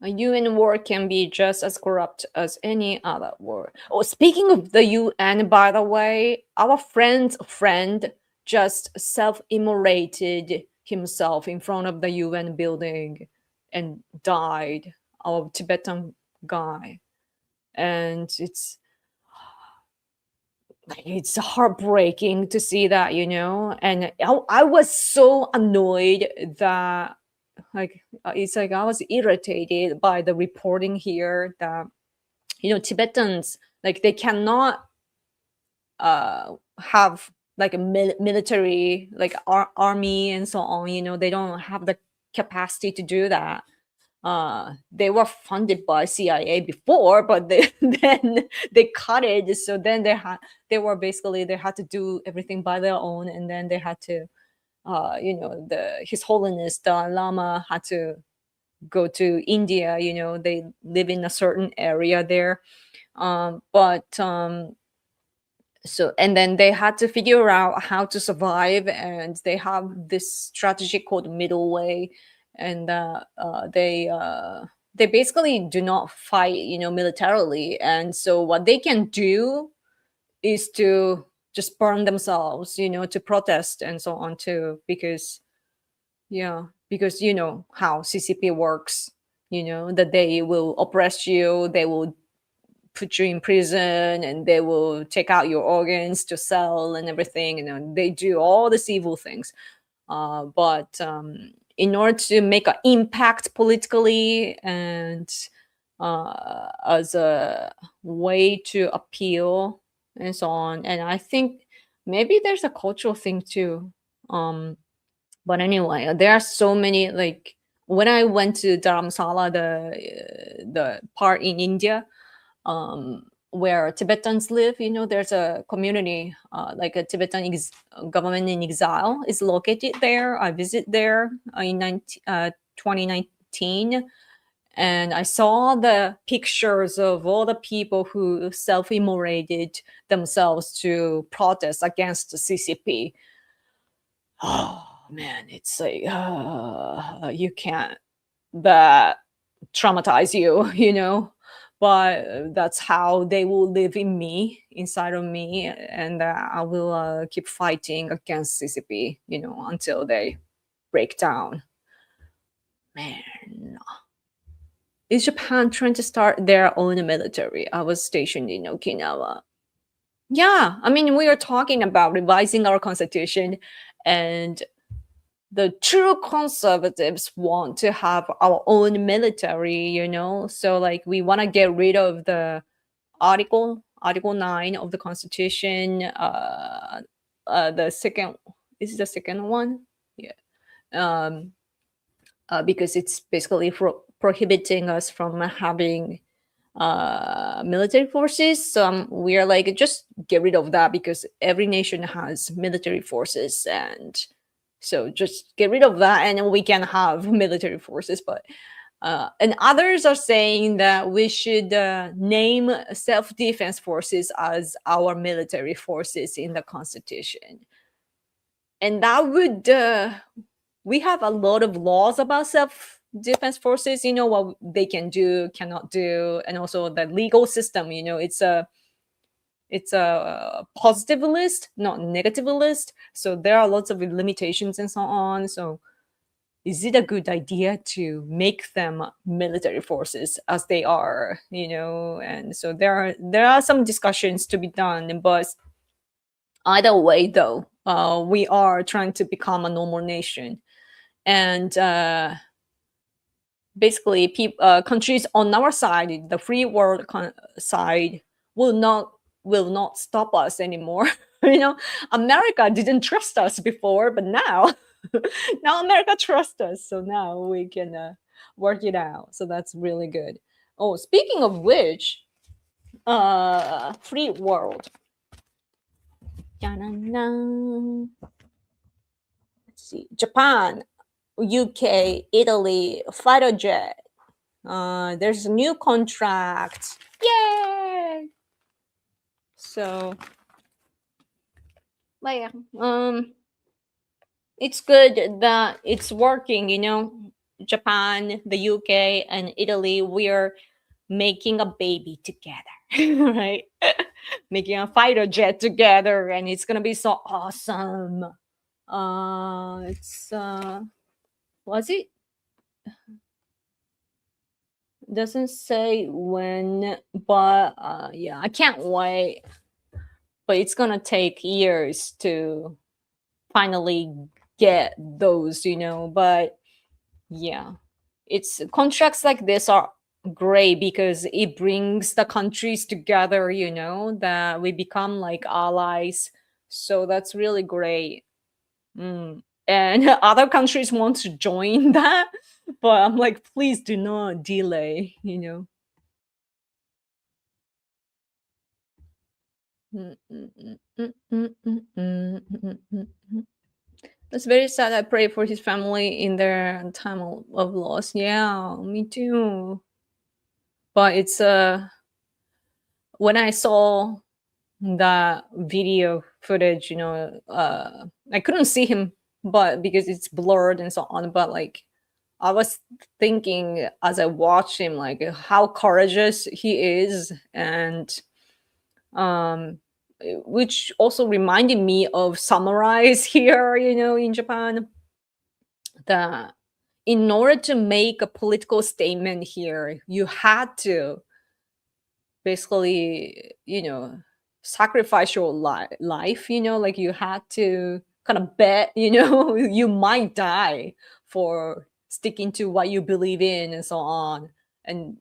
A: A UN war can be just as corrupt as any other war. Oh, speaking of the UN, by the way, our friend's friend just self-immolated himself in front of the UN building and died. Our Tibetan guy, and it's heartbreaking to see that, and I was so annoyed that like it's like I was irritated by the reporting here that Tibetans like they cannot have like a military like army and so on. They don't have the capacity to do that. They were funded by CIA before, but then they cut it. So then they had to do everything by their own, and then they had to, the His Holiness Dalai Lama had to go to India. They live in a certain area there, but so and then they had to figure out how to survive, and they have this strategy called middle way, and they basically do not fight militarily, and so what they can do is to just burn themselves to protest and so on too, because yeah, because you know how CCP works, that they will oppress you, they will put you in prison, and they will take out your organs to sell and everything. They do all these evil things. But in order to make an impact politically and as a way to appeal and so on, and I think maybe there's a cultural thing too. But anyway, there are so many like when I went to Dharamsala, the part in India, where Tibetans live. There's a community, like a government in exile is located there. I visit there in 2019, and I saw the pictures of all the people who self-immolated themselves to protest against the CCP. Oh man, it's like you can't that traumatize you, but that's how they will live in me, inside of me, and I will keep fighting against CCP, until they break down. Man, is Japan trying to start their own military? I was stationed in Okinawa. Yeah, I mean, we are talking about revising our constitution, and the true conservatives want to have our own military, so like we want to get rid of the article 9 of the constitution, the second is the second one, yeah, um because it's basically prohibiting us from having military forces. So we are like, just get rid of that, because every nation has military forces, and so just get rid of that and we can have military forces. But and others are saying that we should name self-defense forces as our military forces in the constitution, and that would we have a lot of laws about self-defense forces, what they can do, cannot do, and also the legal system, it's a positive list, not negative list, so there are lots of limitations and so on. So is it a good idea to make them military forces as they are, and so there are some discussions to be done, but Either way, though, we are trying to become a normal nation, and basically, countries on our side, the free world side, will not stop us anymore. America didn't trust us before, but now, now America trusts us. So now we can work it out. So that's really good. Oh, speaking of which, free world. Let's see, Japan, UK, Italy, fighter jet. There's a new contract. Yay! So, like, it's good that it's working. Japan, the UK, and Italy. We're making a baby together, right? Making a fighter jet together, and it's gonna be so awesome. It's was it doesn't say when, but yeah, I can't wait. But it's gonna take years to finally get those, But yeah, it's contracts like this are great because it brings the countries together, that we become like allies. So that's really great. And other countries want to join that, but I'm like, please do not delay. Mm, mm, mm, mm, mm, mm, mm, mm, mm, mm. That's very sad. I pray for his family in their time of loss. Yeah, me too. But it's when I saw the video footage, I couldn't see him, but because it's blurred and so on. But like, I was thinking as I watched him, like how courageous he is, and um which also reminded me of samurais here, in Japan, that in order to make a political statement here, you had to basically, sacrifice your life, like you had to kind of bet, you might die for sticking to what you believe in and so on. And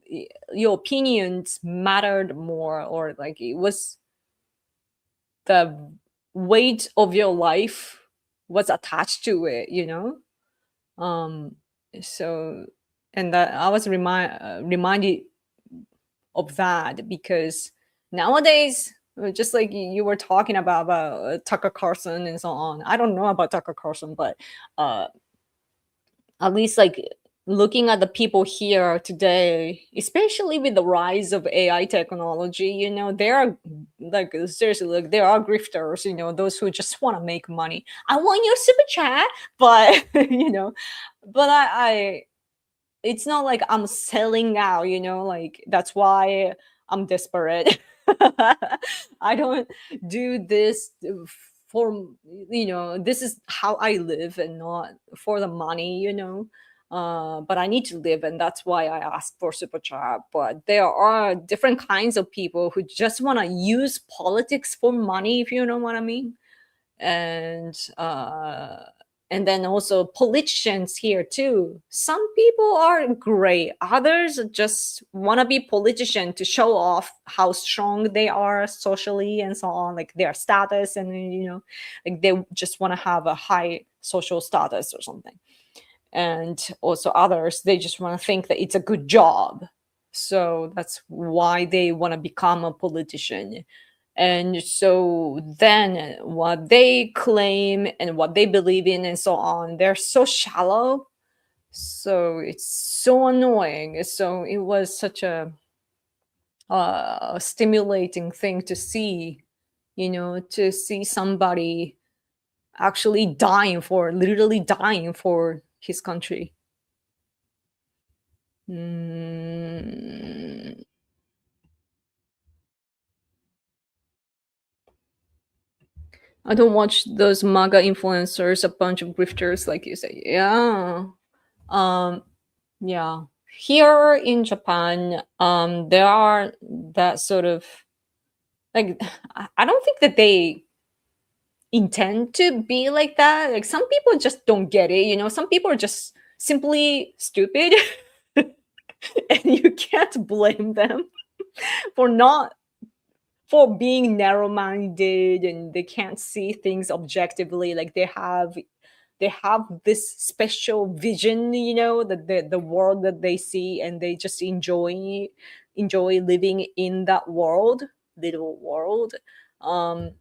A: your opinions mattered more, or like it was the weight of your life was attached to it, um so, and that I was reminded of that, because nowadays, just like you were talking about Tucker Carlson and so on. I don't know about Tucker Carlson, but uh at least, like, looking at the people here today, especially with the rise of AI technology, there are, like, seriously, like, there are grifters, those who just want to make money. I want your super chat, but but I it's not like I'm selling out, like that's why I'm desperate. I don't do this for, this is how I live and not for the money, but I need to live, and that's why I ask for super chat. But there are different kinds of people who just want to use politics for money, if you know what I mean. And then also politicians here too. Some people are great, others just want to be politician to show off how strong they are socially and so on, like their status, and like they just want to have a high social status or something. And also others, they just want to think that it's a good job, so that's why they want to become a politician. And so then what they claim and what they believe in and so on, they're so shallow. So it's so annoying. So it was such a stimulating thing to see, to see somebody actually literally dying for his country. Mm, I don't watch those MAGA influencers, a bunch of grifters, like you say. Yeah. Um, yeah. Here in Japan, there are that sort of, like, I don't think that they intend to be like that. Like some people just don't get it, you know. Some people are just simply stupid and you can't blame them for not for being narrow-minded, and they can't see things objectively. Like they have this special vision, you know, that the world that they see, and they just enjoy living in that world, little world. um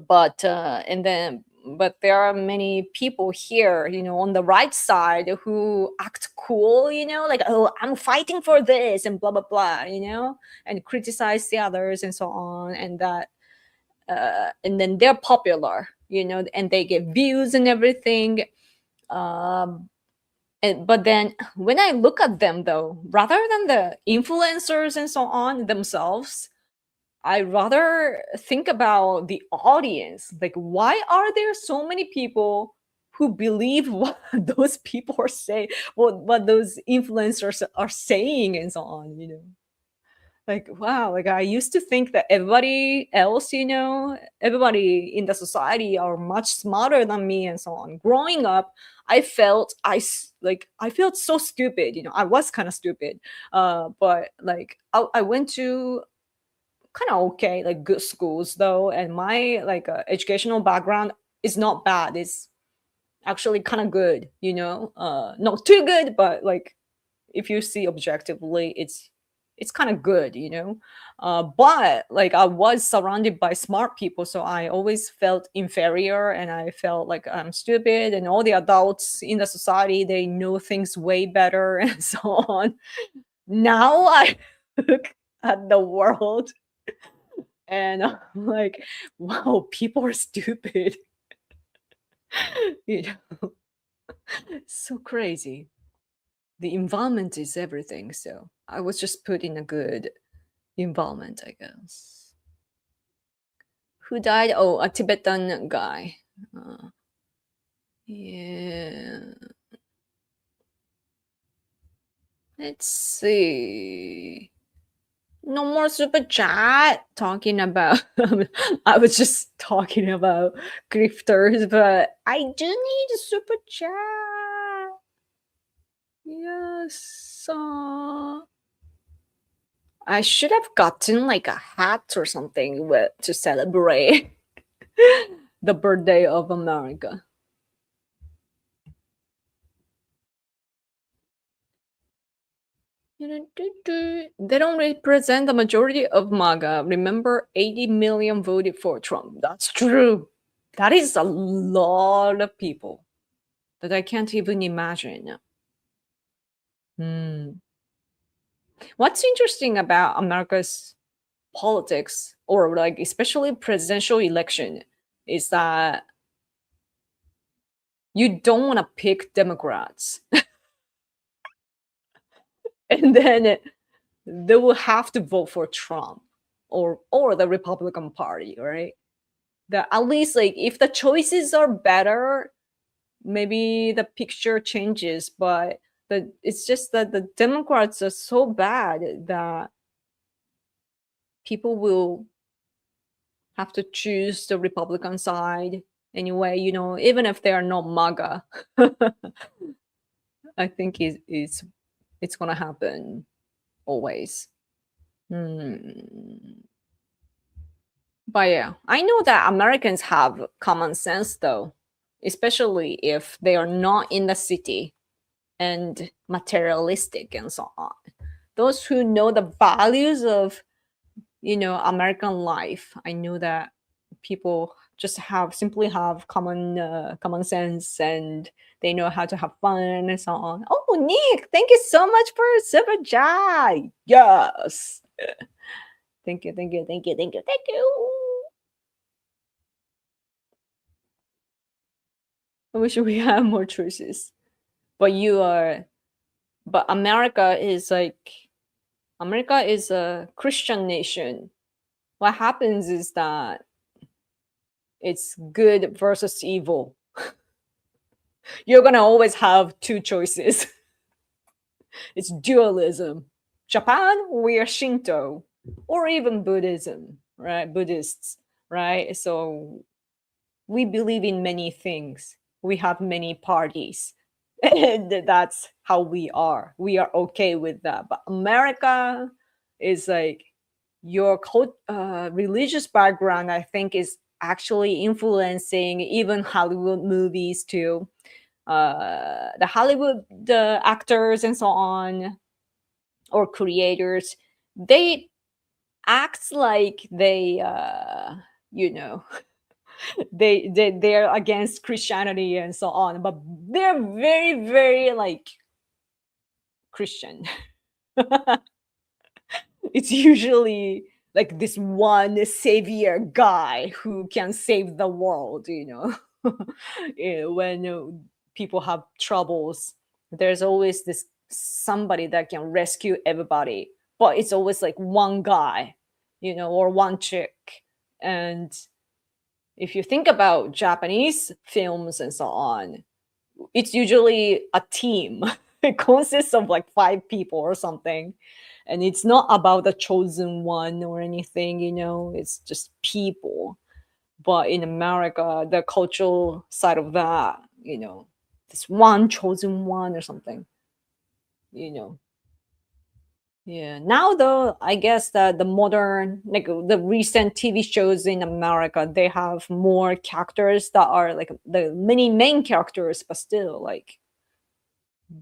A: but and then but there are many people here, you know, on the right side who act cool, you know, like, oh, I'm fighting for this and blah blah blah, you know, and criticize the others and so on, and that and then they're popular, you know, and they get views and everything. um but then when I look at them, though, rather than the influencers and so on themselves, I rather think about the audience. Like, why are there so many people who believe what those people are saying, what those influencers are saying, and so on? You know, like, wow. Like, I used to think that everybody else, you know, everybody in the society are much smarter than me, and so on. Growing up, I felt so stupid. You know, I was kind of stupid. But like, I went to kind of okay, like good schools though, and my like educational background is not bad. It's actually kind of good, you know. Not too good, but like if you see objectively, it's kind of good, you know. But like I was surrounded by smart people, so I always felt inferior, and I felt like I'm stupid, and all the adults in the society, they know things way better and so on. Now I look at the world and I'm like, wow, people are stupid. You know, so crazy. The environment is everything. So I was just put in a good environment, I guess. Who died? Oh, a Tibetan guy. Uh, yeah. Let's see. No more super chat talking about. I was just talking about grifters, but I do need a super chat. Yes. I should have gotten like a hat or something to celebrate the birthday of America. They don't represent the majority of MAGA. Remember, 80 million voted for Trump. That's true. That is a lot of people that I can't even imagine. Hmm. What's interesting about America's politics, or like especially presidential election, is that you don't want to pick Democrats. And then they will have to vote for Trump or the Republican Party, right? That at least like if the choices are better, maybe the picture changes. But it's just that the Democrats are so bad that people will have to choose the Republican side anyway, you know, even if they are not MAGA. I think it's gonna happen always. Hmm. But yeah, I know that Americans have common sense though, especially if they are not in the city and materialistic and so on. Those who know the values of, you know, American life, I know that people just have common sense, and they know how to have fun and so on. Oh, Nick, thank you so much for super chat. Yes. Thank you, thank you, thank you, thank you, thank you. I wish we had more choices. But but America is a Christian nation. What happens is that it's good versus evil. You're gonna always have two choices. It's dualism. Japan, we are Shinto, or even Buddhism, right? Buddhists, right? So we believe in many things. We have many parties. And that's how we are. We are okay with that. But America is like your religious background, I think, is actually influencing even Hollywood movies too. The Hollywood the actors and so on, or creators, they act like they you know they're against Christianity and so on, but they're very, very like Christian. It's usually like this one savior guy who can save the world. When people have troubles, there's always this somebody that can rescue everybody, but it's always like one guy, or one chick. And if you think about Japanese films and so on, it's usually a team. It consists of like five people or something. And it's not about the chosen one or anything, it's just people. But in America, the cultural side of that, this one chosen one or something, you know. Yeah. Now though, I guess that the modern, like the recent TV shows in America, they have more characters that are like the many main characters, but still like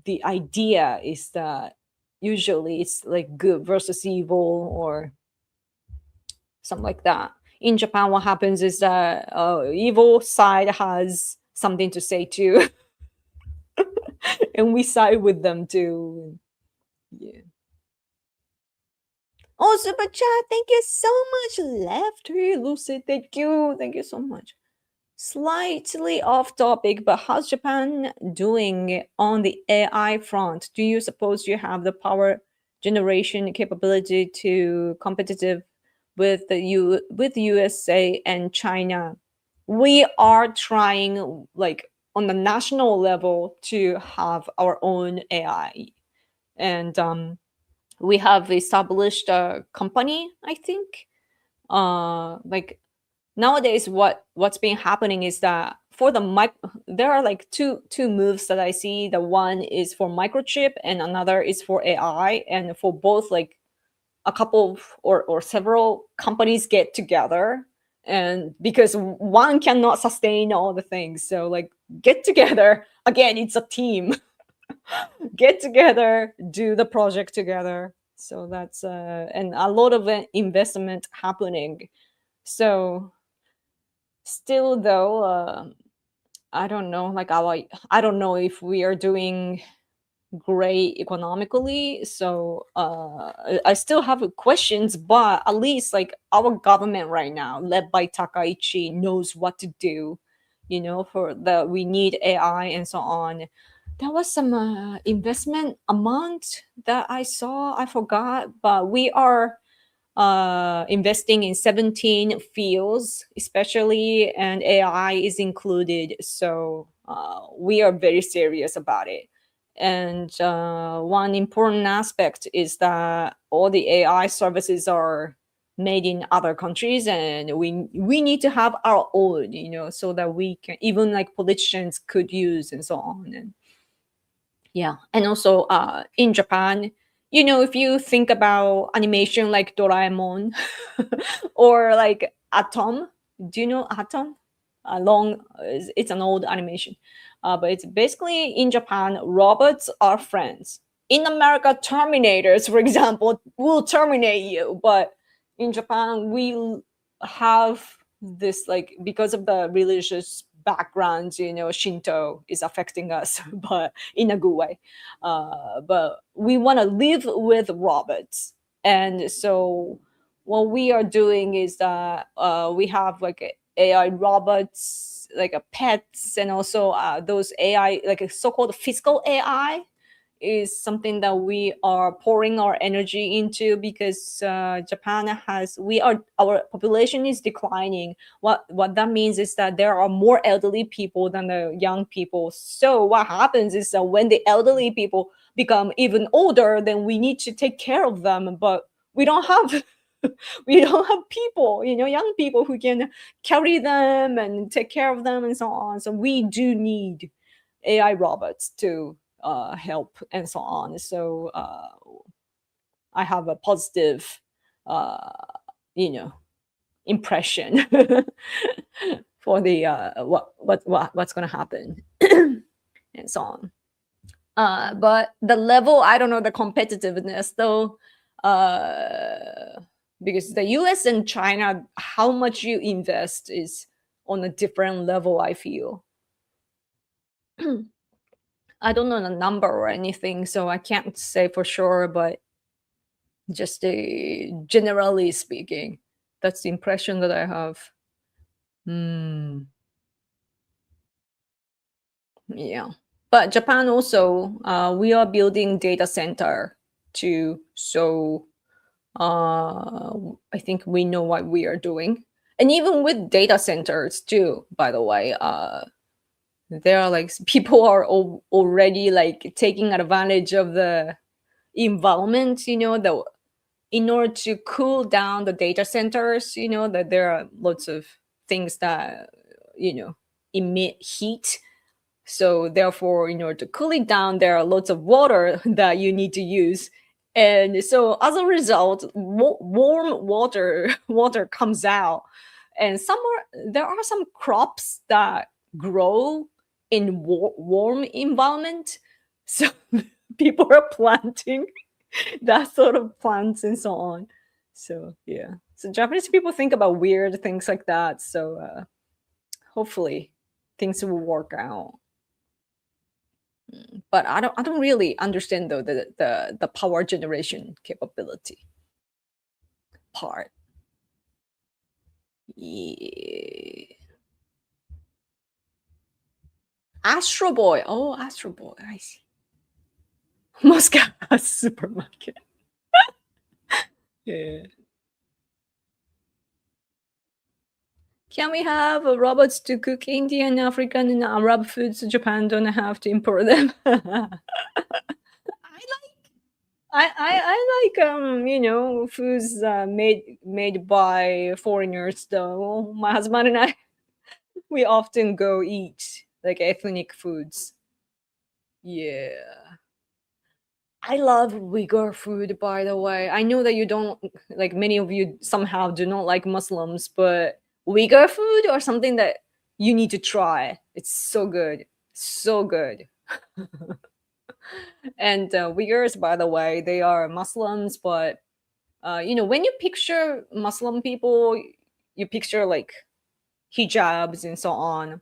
A: the idea is that usually it's like good versus evil or something like that. In Japan, what happens is that evil side has something to say too, and we side with them too. Yeah. Oh, super chat! Thank you so much, Left. Lucy. Thank you so much. Slightly off topic, but how's Japan doing on the AI front? Do you suppose you have the power generation capability to competitive with with USA and China? We are trying like on the national level to have our own AI, and we have established a company, I think. Like nowadays what's been happening is that for the mic there are like two moves that I see. The one is for microchip and another is for AI, and for both, like a couple or several companies get together, and because one cannot sustain all the things, so like get together again, it's a team. Get together, do the project together. So that's and a lot of investment happening. So still though, I don't know, like I don't know if we are doing great economically. So I still have questions, but at least like our government right now, led by Takaichi, knows what to do, for the we need AI and so on. There was some investment amount that I saw, I forgot, but we are investing in 17 fields, especially, and AI is included. So we are very serious about it. And one important aspect is that all the AI services are made in other countries, and we need to have our own, so that we can, even like politicians could use and so on. And yeah, and also in Japan, if you think about animation like Doraemon or like Atom, do you know Atom? It's an old animation, but it's basically in Japan, robots are friends. In America, Terminators, for example, will terminate you, but in Japan, we have this like because of the religious background, Shinto is affecting us, but in a good way. But we want to live with robots, and so what we are doing is that we have like AI robots, like a pets, and also those AI, like a so-called physical AI, is something that we are pouring our energy into because Japan has our population is declining. What that means is that there are more elderly people than the young people. So what happens is that when the elderly people become even older, then we need to take care of them, but we don't have We don't have people, young people who can carry them and take care of them and so on. So we do need AI robots to help and so on. So I have a positive, uh, you know, impression for the what's going to happen and so on. But the level, I don't know the competitiveness though, because the US and China, how much you invest is on a different level, I feel. I don't know the number or anything, so I can't say for sure, but just generally speaking, that's the impression that I have. Hmm. Yeah. But Japan also, we are building data center too. So I think we know what we are doing. And even with data centers too, by the way, there are like people are already like taking advantage of the environment, the in order to cool down the data centers, that there are lots of things that, emit heat. So therefore, in order to cool it down, there are lots of water that you need to use. And so as a result, warm water comes out. And there are some crops that grow in warm environment. So people are planting that sort of plants and so on. So yeah. So Japanese people think about weird things like that. So hopefully things will work out. But I don't really understand though the power generation capability part. Yeah. Astro Boy. Oh, Astro Boy. I see. Moscow has supermarket. Yeah. Can we have robots to cook Indian, African, and Arab foods? Japan don't have to import them. I like foods made by foreigners though. My husband and I, we often go eat like ethnic foods. Yeah. I love Uyghur food, by the way. I know that you don't like many of you somehow do not like Muslims, but Uyghur food or something that you need to try. It's so good. So good. And Uyghurs, by the way, they are Muslims, but when you picture Muslim people, you picture like hijabs and so on.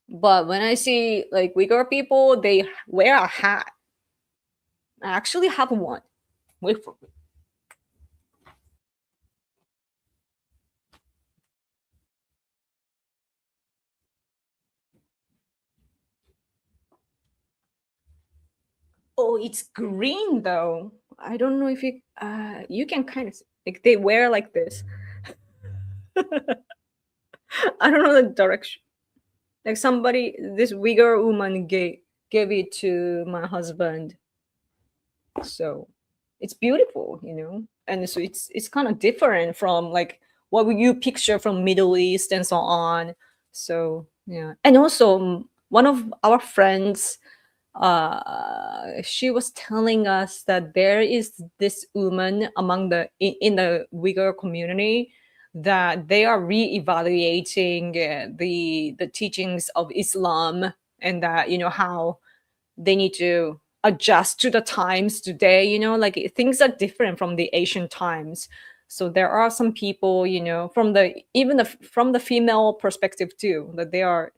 A: But when I see like Uyghur people, they wear a hat. I actually have one. Wait for me. Oh, it's green though. I don't know if you can kind of like they wear like this. I don't know the direction. Like this Uyghur woman gave it to my husband. So it's beautiful, and so it's kind of different from like what would you picture from Middle East and so on. So yeah, and also one of our friends, she was telling us that there is this woman among in the Uyghur community that they are re-evaluating the teachings of Islam, and that how they need to adjust to the times today, like things are different from the ancient times. So there are some people, from from the female perspective too, that they are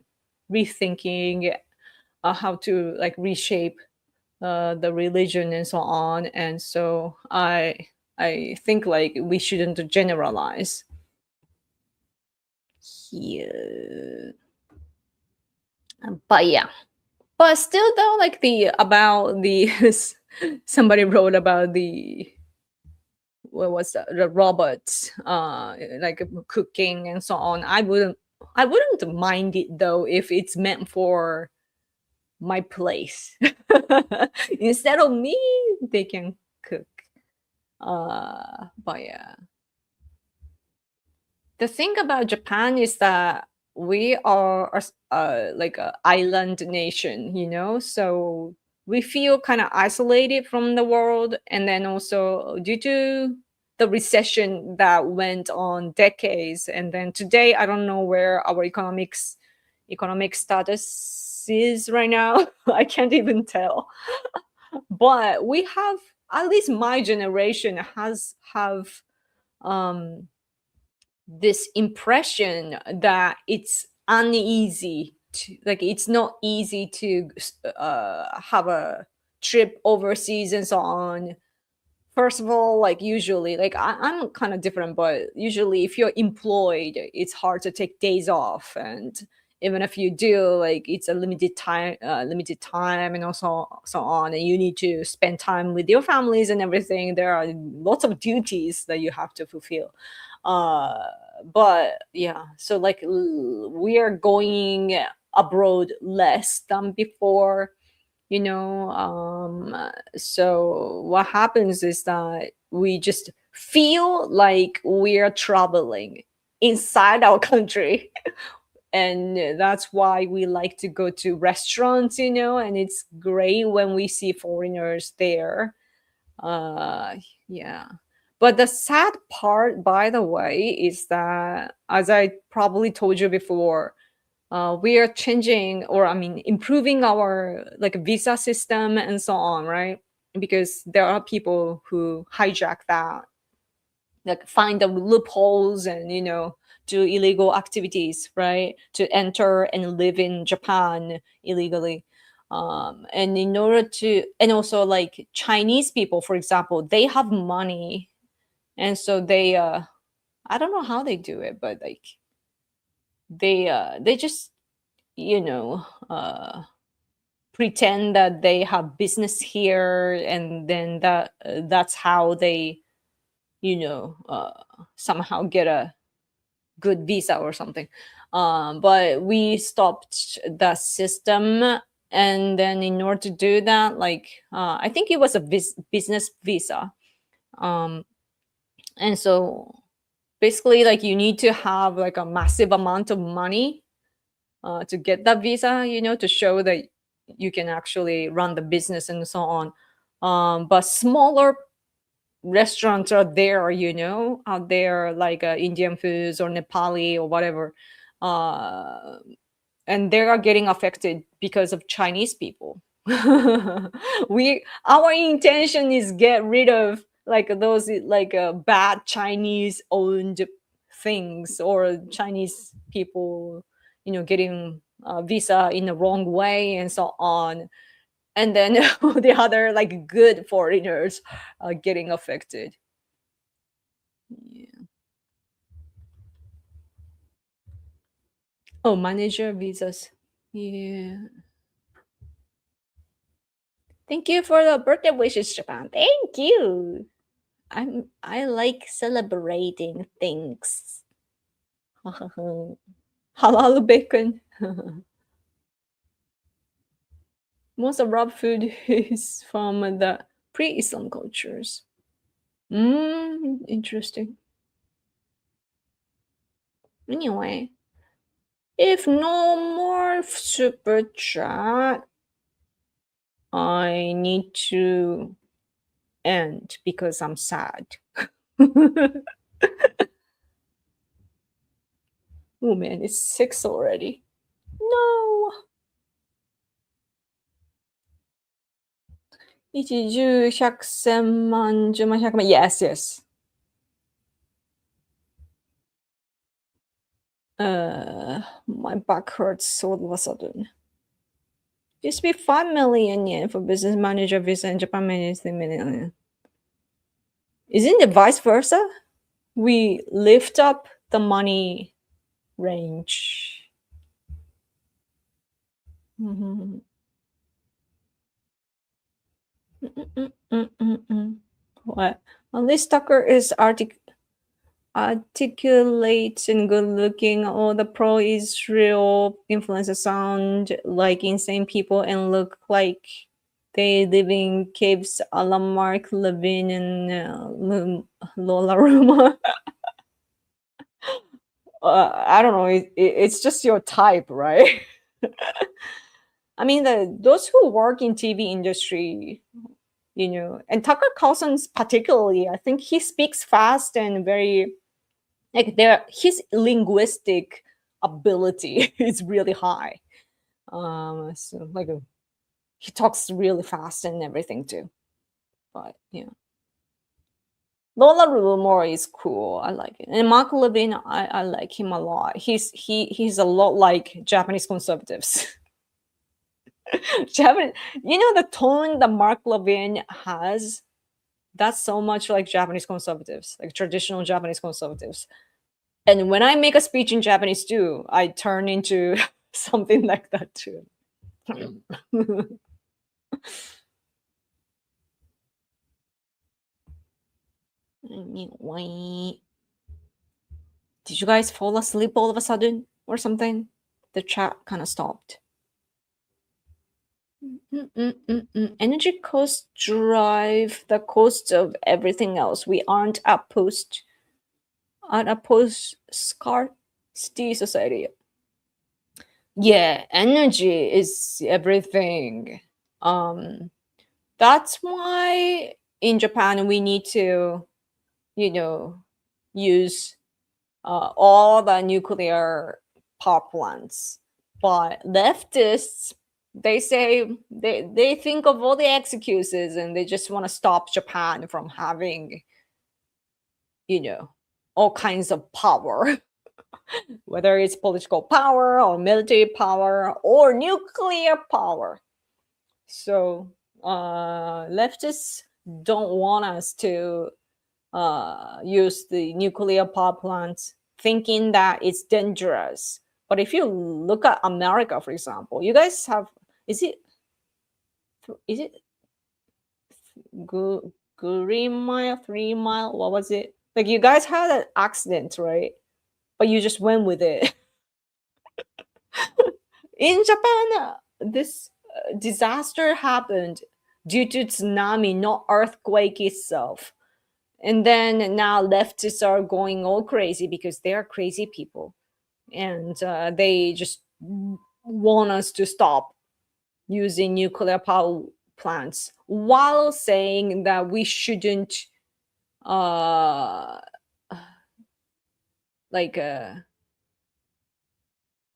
A: rethinking how to like reshape the religion and so on. And so I think like we shouldn't generalize here. But yeah, but still though, like the about the somebody wrote about the what was that, the robots like cooking and so on. I wouldn't mind it though if it's meant for my place. Instead of me, they can cook. But yeah. The thing about Japan is that we are like a island nation, you know, so we feel kind of isolated from the world, and then also due to the recession that went on decades, and then today I don't know where our economic status is right now. I can't even tell, but we have, at least my generation has have um this impression that it's uneasy to, like, it's not easy to have a trip overseas and so on. First of all, like, usually, like, I'm kind of different, but usually if you're employed, it's hard to take days off, and even if you do, like, it's a limited time, and also so on, and you need to spend time with your families and everything. There are lots of duties that you have to fulfill. uh but yeah, so like we are going abroad less than before, you know. So what happens is that we just feel like we're traveling inside our country. And that's why we like to go to restaurants, you know, and it's great when we see foreigners there. uh yeah, but the sad part, by the way, is that, as I probably told you before, we are changing, or I mean improving our like visa system and so on, right? Because there are people who hijack that, like find the loopholes and, you know, do illegal activities, right, to enter and live in Japan illegally. And in order to, and also like Chinese people, for example, they have money, and so they I don't know how they do it, but like they just, you know, pretend that they have business here, and then that's how they, you know, somehow get a good visa or something. But we stopped the system, and then in order to do that, like, I think it was a business visa. um, and so basically, like, you need to have like a massive amount of money to get that visa, you know, to show that you can actually run the business and so on. But smaller restaurants are there, you know, out there, like Indian foods or Nepali or whatever. Uh, and they are getting affected because of Chinese people. Our intention is get rid of like those like bad Chinese owned things, or Chinese people, you know, getting visa in the wrong way and so on. And then the other like good foreigners are getting affected. Yeah. Oh, manager visas. Yeah. Thank you for the birthday wishes, Japan. Thank you. I like celebrating things. Halal bacon. Most Arab food is from the pre-Islam cultures. Interesting. Anyway, if no more super chat, I need to end because I'm sad. Oh man, it's 6 already. No. 1、10、100、1000万、10万、100万. Yes, yes. My back hurts all of a sudden. Used to be 5 million yen for business manager visa in Japan, managed 3 million. Isn't it vice versa? We lift up the money range. Mhm. What? At least Tucker is articulate and good looking. All the pro Israel influencers sound like insane people and look like they live in caves a la Mark Levin and Lola Roma. I don't know. It's just your type, right? I mean, those who work in TV industry, and Tucker Carlson's particularly, I think he speaks fast and very like his linguistic ability is really high. So like he talks really fast and everything too. But yeah. Lola Rumor is cool. I like it. And Mark Levin, I like him a lot. He's a lot like Japanese conservatives. Japanese, the tone that Mark Levin has, that's so much like Japanese conservatives, like traditional Japanese conservatives. And when I make a speech in Japanese too, I turn into something like that too. Did you guys fall asleep all of a sudden or something? The chat kind of stopped. Energy costs drive the cost of everything else. We aren't a post-scarcity society. Yeah, energy is everything. That's why in Japan we need to, use all the nuclear power plants. But leftists, they say they think of all the excuses and they just want to stop Japan from having, all kinds of power. Whether it's political power or military power or nuclear power. So leftists don't want us to use the nuclear power plants, thinking that it's dangerous. But if you look at America, for example, you guys have, is it Green Mile, 3 Mile? What was it? Like you guys had an accident, right? But you just went with it. In Japan, this disaster happened due to tsunami, not earthquake itself. And then now leftists are going all crazy because they are crazy people. And they just want us to stop using nuclear power plants while saying that we shouldn't and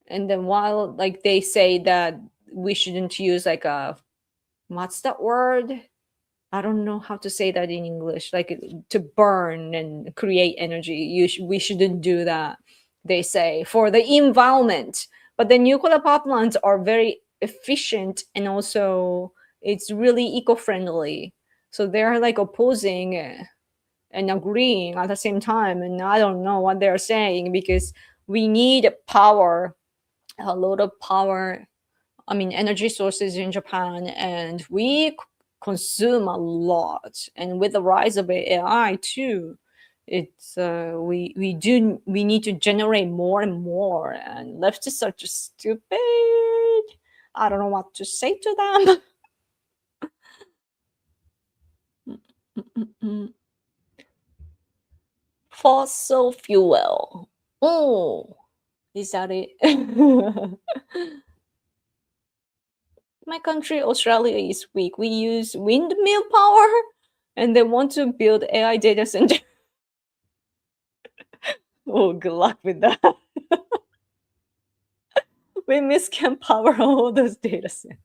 A: then while like they say that we shouldn't use like what's that word? I don't know how to say that in English. Like to burn and create energy, we shouldn't do that. They say for the environment, but the nuclear power plants are very efficient and also it's really eco-friendly. So they're like opposing and agreeing at the same time. And I don't know what they're saying because we need power, a lot of power. I mean, energy sources in Japan, and we consume a lot. And with the rise of AI too, it's we need to generate more and more. And leftists are just stupid. I don't know what to say to them. Fossil fuel. Oh, is that it? My country, Australia, is weak. We use windmill power and they want to build AI data center. Oh, good luck with that. Windmills can power all those data centers.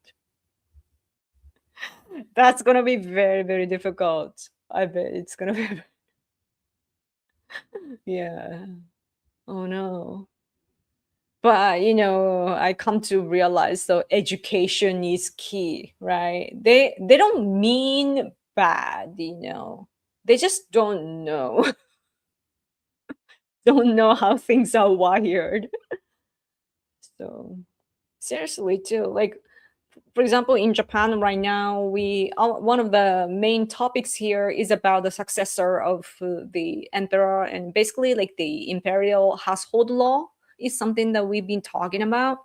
A: That's going to be very, very difficult. I bet it's going to be. Yeah. Oh, no. But I come to realize so education is key, right? They don't mean bad, they just don't know. Don't know how things are wired. So seriously too, like for example in Japan right now, one of the main topics here is about the successor of the emperor, and basically like the imperial household law is something that we've been talking about.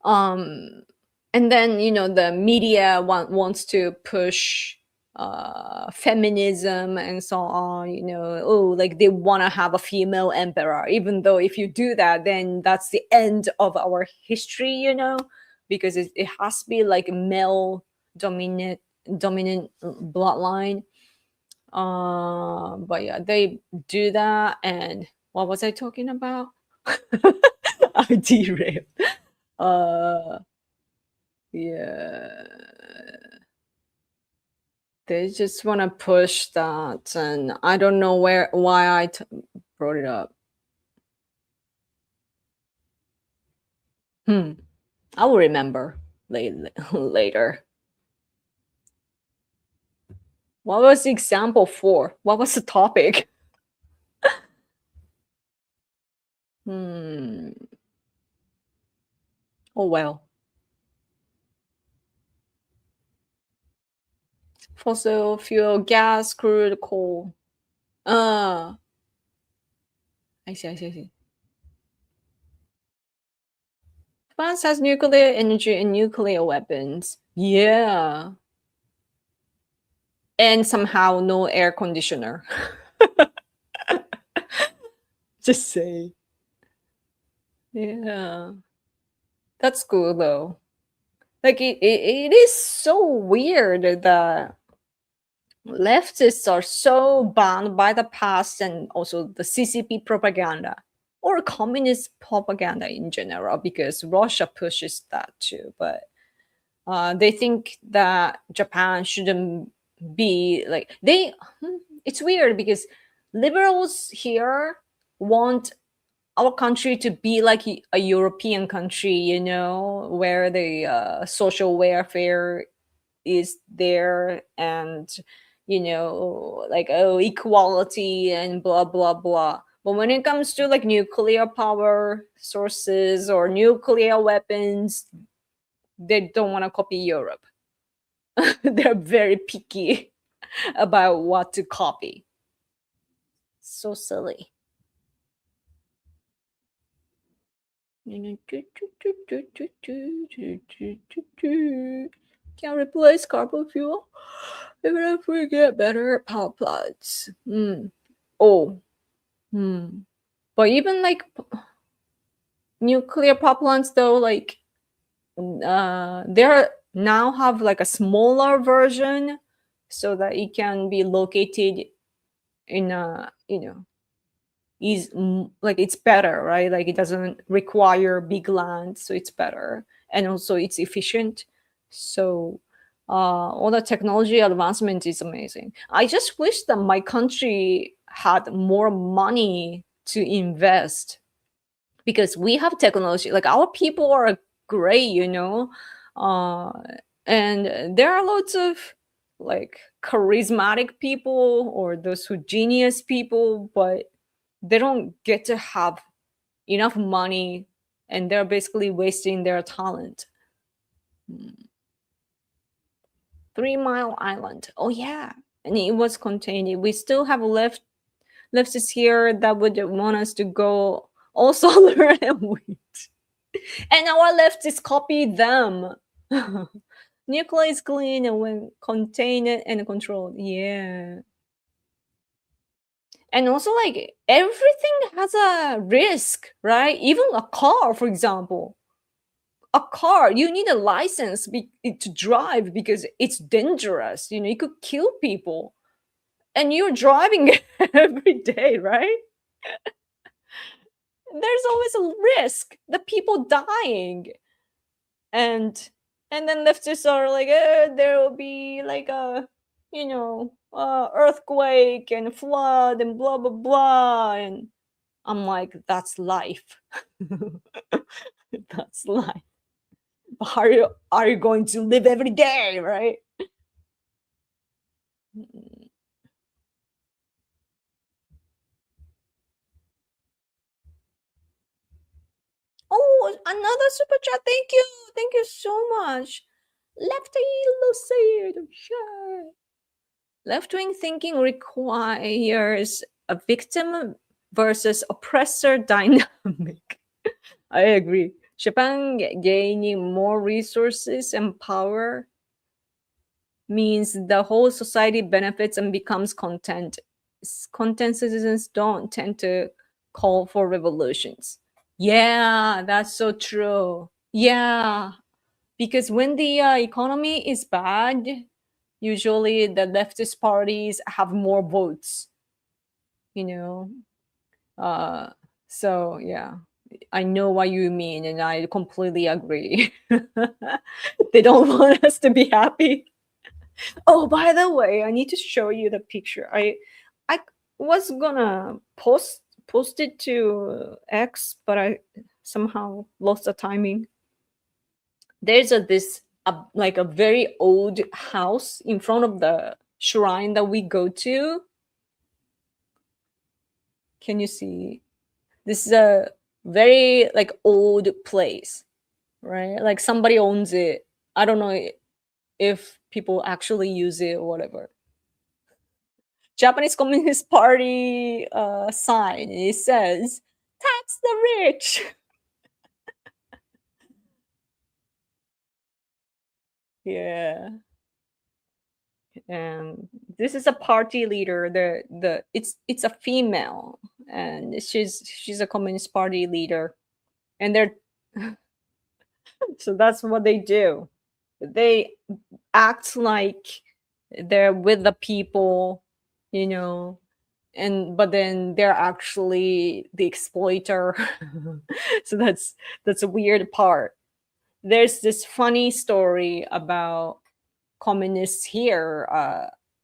A: And then the media wants to push feminism and so on, oh, like they want to have a female emperor, even though if you do that, then that's the end of our history, because it has to be like male dominant bloodline. But yeah, they do that. And what was I talking about? I derailed. uh yeah, they just want to push that, and I don't know why brought it up. Hmm. I will remember later. What was the example for? What was the topic? Hmm. Oh well. Fossil fuel, gas, crude, coal. Uh, I see. France has nuclear energy and nuclear weapons. Yeah. And somehow no air conditioner. Just say. Yeah. That's cool though. Like it is so weird that leftists are so bound by the past and also the CCP propaganda or communist propaganda in general, because Russia pushes that too. But they think that Japan shouldn't be like they. It's weird because liberals here want our country to be like a European country, where the social welfare is there, and like, oh, equality and blah blah blah. But when it comes to like nuclear power sources or nuclear weapons, they don't want to copy Europe. They're very picky about what to copy. So silly. Can replace carbon fuel even if we get better power plants. Oh, but even like nuclear power plants, though, like there now have like a smaller version so that it can be located in a is like it's better, right? Like it doesn't require big land, so it's better, and also it's efficient. So all the technology advancement is amazing. I just wish that my country had more money to invest, because we have technology, like our people are great, uh, and there are lots of like charismatic people or those who genius people, but they don't get to have enough money, and they're basically wasting their talent. 3 Mile Island. Oh yeah, and it was contained. We still have leftists here that would want us to go all solar and wind, and our leftists copy them. Nuclear is clean and when contained and controlled. Yeah. And also, like, everything has a risk, right? Even a car, for example. A car, you need a license to drive because it's dangerous. You could kill people. And you're driving every day, right? There's always a risk, the people dying. And then leftists are like, there will be like a earthquake and flood and blah blah blah, and I'm like, that's life. That's life. Are you going to live every day, right? Oh, another super chat. Thank you so much. Lefty Lucid. Sure. Left-wing thinking requires a victim versus oppressor dynamic. I agree. Japan gaining more resources and power means the whole society benefits and becomes content. Content citizens don't tend to call for revolutions. Yeah, that's so true. Yeah, because when the economy is bad, usually the leftist parties have more votes, you know. Uh, so yeah, I know what you mean, and I completely agree. They don't want us to be happy. Oh, by the way, I need to show you the picture. I was gonna post it to X, but I somehow lost the timing. There's like a very old house in front of the shrine that we go to. Can you see? This is a very like old place, right? Like somebody owns it. I don't know if people actually use it or whatever. Japanese Communist Party sign. It says "tax the rich." Yeah, and this is a party leader. It's a female, and she's a Communist Party leader, and they're so that's what they do. They act like they're with the people, you know, and but then they're actually the exploiter. So that's a weird part. There's this funny story about communists here,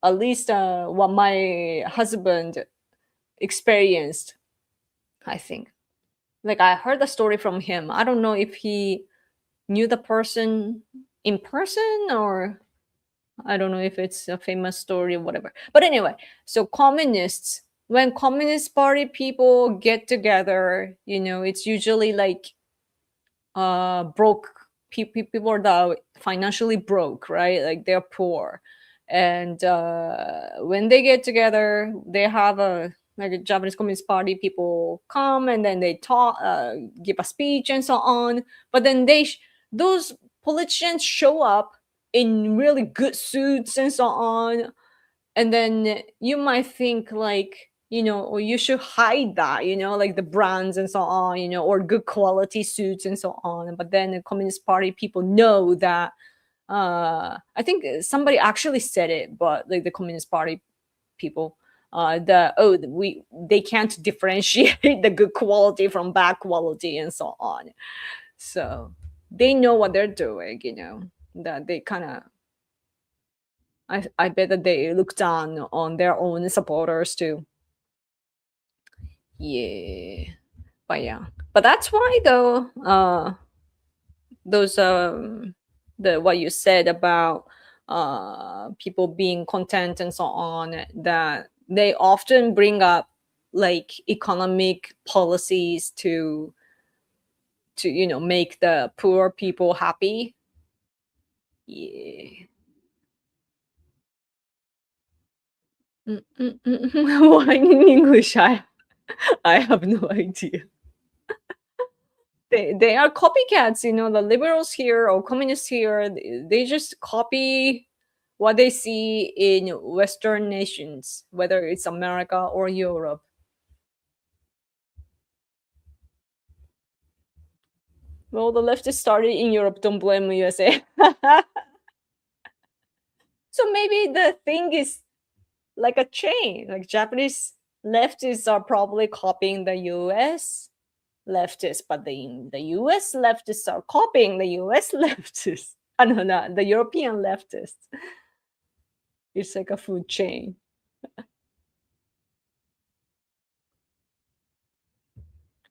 A: at least what my husband experienced, I think. Like I heard the story from him. I don't know if he knew the person in person, or I don't know if it's a famous story or whatever. But anyway, so communists, when Communist Party people get together, it's usually like broke people are the financially broke, right? Like they're poor. And when they get together, they have a like a Japanese Communist Party people come, and then they talk, give a speech and so on. But then those politicians show up in really good suits and so on, and then you might think like, or you should hide that, like the brands and so on, or good quality suits and so on. But then the Communist Party people know that, I think somebody actually said it, but like the Communist Party people, they can't differentiate the good quality from bad quality and so on. So they know what they're doing, that they kind of, I bet that they look down on their own supporters too. Yeah. But yeah. But that's why though, those the what you said about people being content and so on, that they often bring up like economic policies to make the poor people happy. Yeah. Why in English? I have no idea. They are copycats, the liberals here or communists here, they just copy what they see in Western nations, whether it's America or Europe. Well, the left is started in Europe, don't blame USA. So maybe the thing is like a chain, like Japanese leftists are probably copying the US leftists, but the US leftists are copying the US leftists. I don't know, the European leftists. It's like a food chain.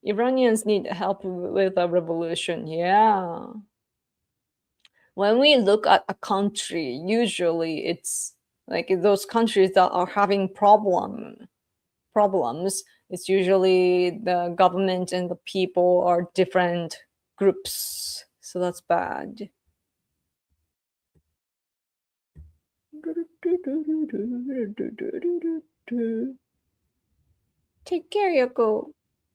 A: Iranians need help with a revolution. Yeah. When we look at a country, usually it's like those countries that are having problems. It's usually the government and the people are different groups. So that's bad. Take care, Yoko.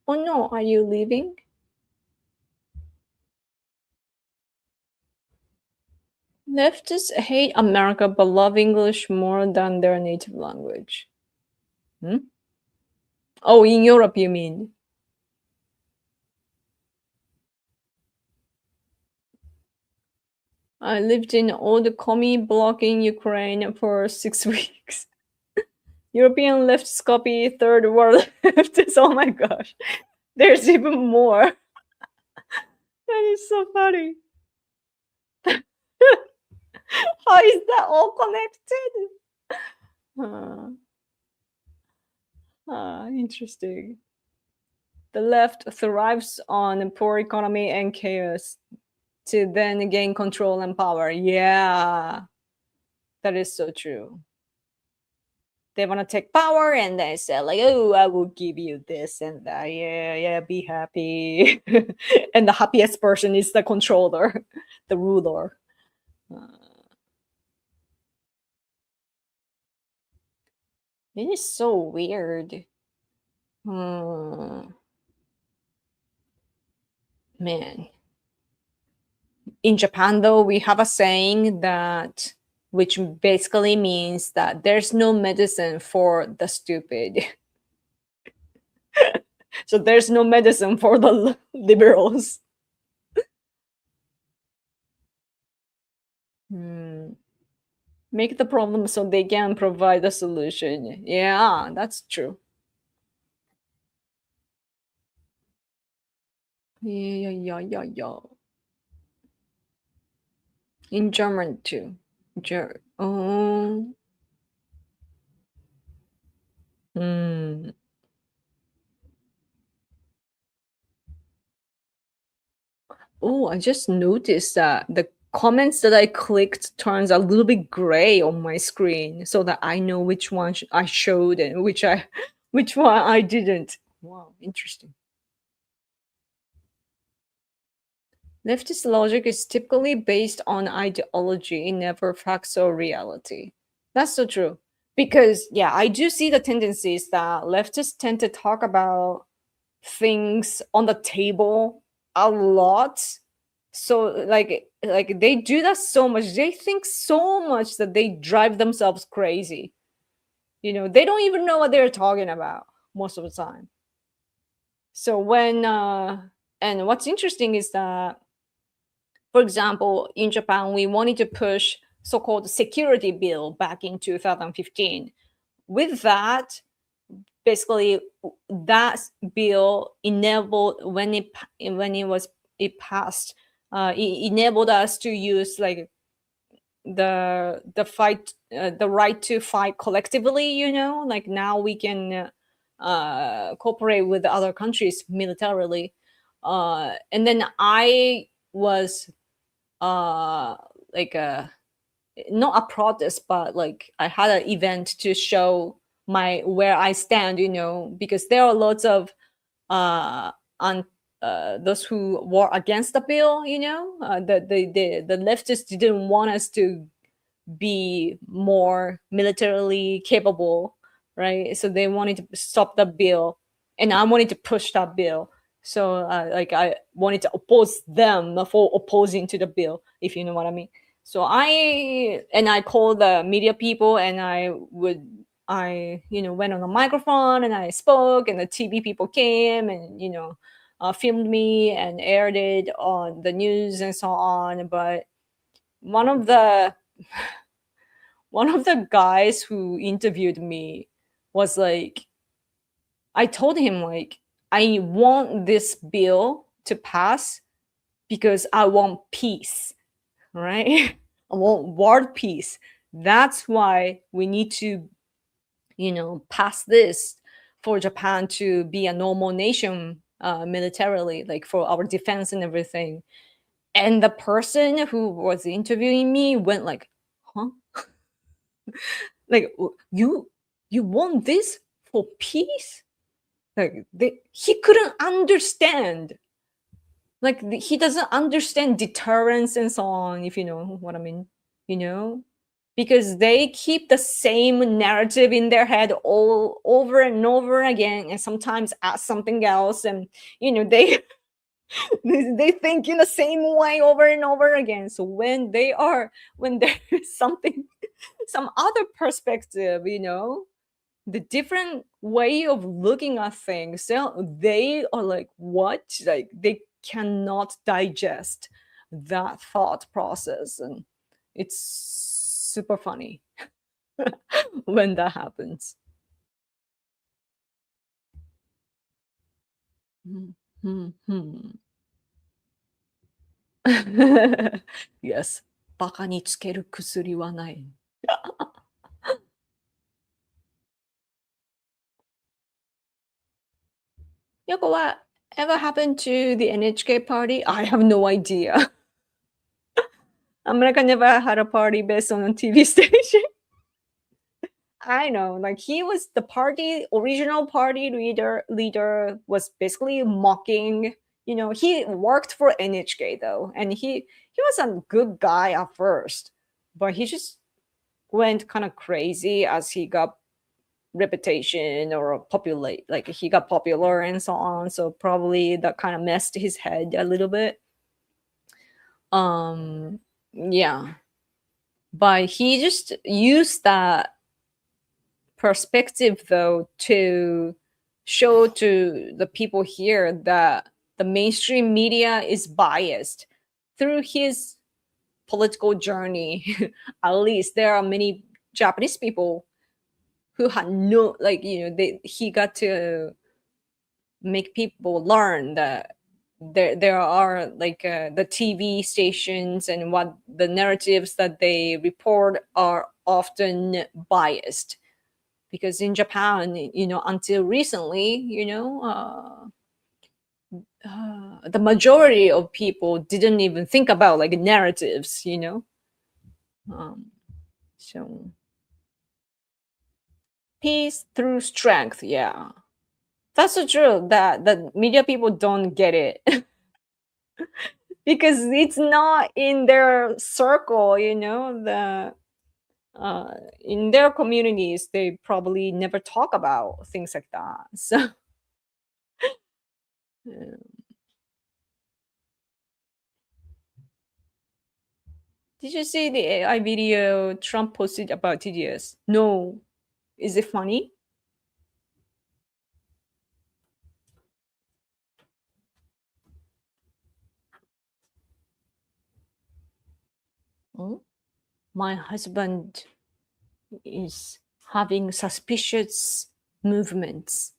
A: Oh no, are you leaving? Leftists hate America but love English more than their native language. Hmm? Oh, in Europe, you mean? I lived in old Komi block in Ukraine for 6 weeks. European leftists copy third world leftists. Oh my gosh. There's even more. That is so funny. How is that all connected? Interesting. The left thrives on poor economy and chaos to then gain control and power. Yeah, that is so true. They want to take power and they say like, "Oh, I will give you this and that. Yeah, yeah, be happy." And the happiest person is the controller, the ruler. Uh, it is so weird. Hmm. Man. In Japan, though, we have a saying that which basically means that there's no medicine for the stupid. So there's no medicine for the liberals. Hmm. Make the problem so they can provide a solution. Yeah, that's true. Yeah, yeah, yeah, yeah. In German too. Oh. Hmm. Oh, I just noticed that the comments that I clicked turns a little bit gray on my screen so that I know which one I showed and which one I didn't. Wow, interesting. Leftist logic is typically based on ideology, never facts or reality. That's so true. Because yeah, I do see the tendencies that leftists tend to talk about things on the table a lot. So like they do that so much. They think so much that they drive themselves crazy. They don't even know what they're talking about most of the time. So when and what's interesting is that, for example, in Japan, we wanted to push so-called security bill back in 2015. With that, basically that bill enabled when it passed, it enabled us to use like the right to fight collectively. Like now we can cooperate with other countries militarily. And then I was uh like a not a protest, but like I had an event to show my where I stand, because there are lots of uh on those who were against the bill. The leftists didn't want us to be more militarily capable, right? So they wanted to stop the bill, and I wanted to push that bill. So like I wanted to oppose them for opposing to the bill, if you know what I mean. So I called the media people, and I went on a microphone and I spoke, and the TV people came and filmed me and aired it on the news and so on. But one of the one of the guys who interviewed me was like, I told him like, I want this bill to pass because I want peace, right? I want world peace. That's why we need to pass this for Japan to be a normal nation militarily, like for our defense and everything. And the person who was interviewing me went like, huh? Like, you want this for peace? Like he couldn't understand. Like he doesn't understand deterrence and so on, if you know what I mean. You know, because they keep the same narrative in their head all over and over again, and sometimes add something else, and they They think in the same way over and over again. So when there's something, some other perspective, the different way of looking at things, so they are like, what? Like they cannot digest that thought process, and it's super funny when that happens. Mhm. Yes. バカにつける薬はない。Yoko, what ever happened to the NHK party? I have no idea. America never had a party based on a TV station. I know, like he was the party original party leader was basically mocking. He worked for NHK though, and he was a good guy at first, but he just went kind of crazy as he got reputation or populate, like he got popular and so on. So probably that kind of messed his head a little bit. Yeah, but he just used that perspective though to show to the people here that the mainstream media is biased through his political journey. At least there are many Japanese people who had no, like, he got to make people learn that there are like the TV stations and what the narratives that they report are often biased, because in Japan, until recently, the majority of people didn't even think about like narratives, um, so peace through strength, yeah, that's so true that the media people don't get it. Because it's not in their circle, in their communities they probably never talk about things like that. So yeah. Did you see the AI video Trump posted about TDS? No. Is it funny? Hmm? My husband is having suspicious movements.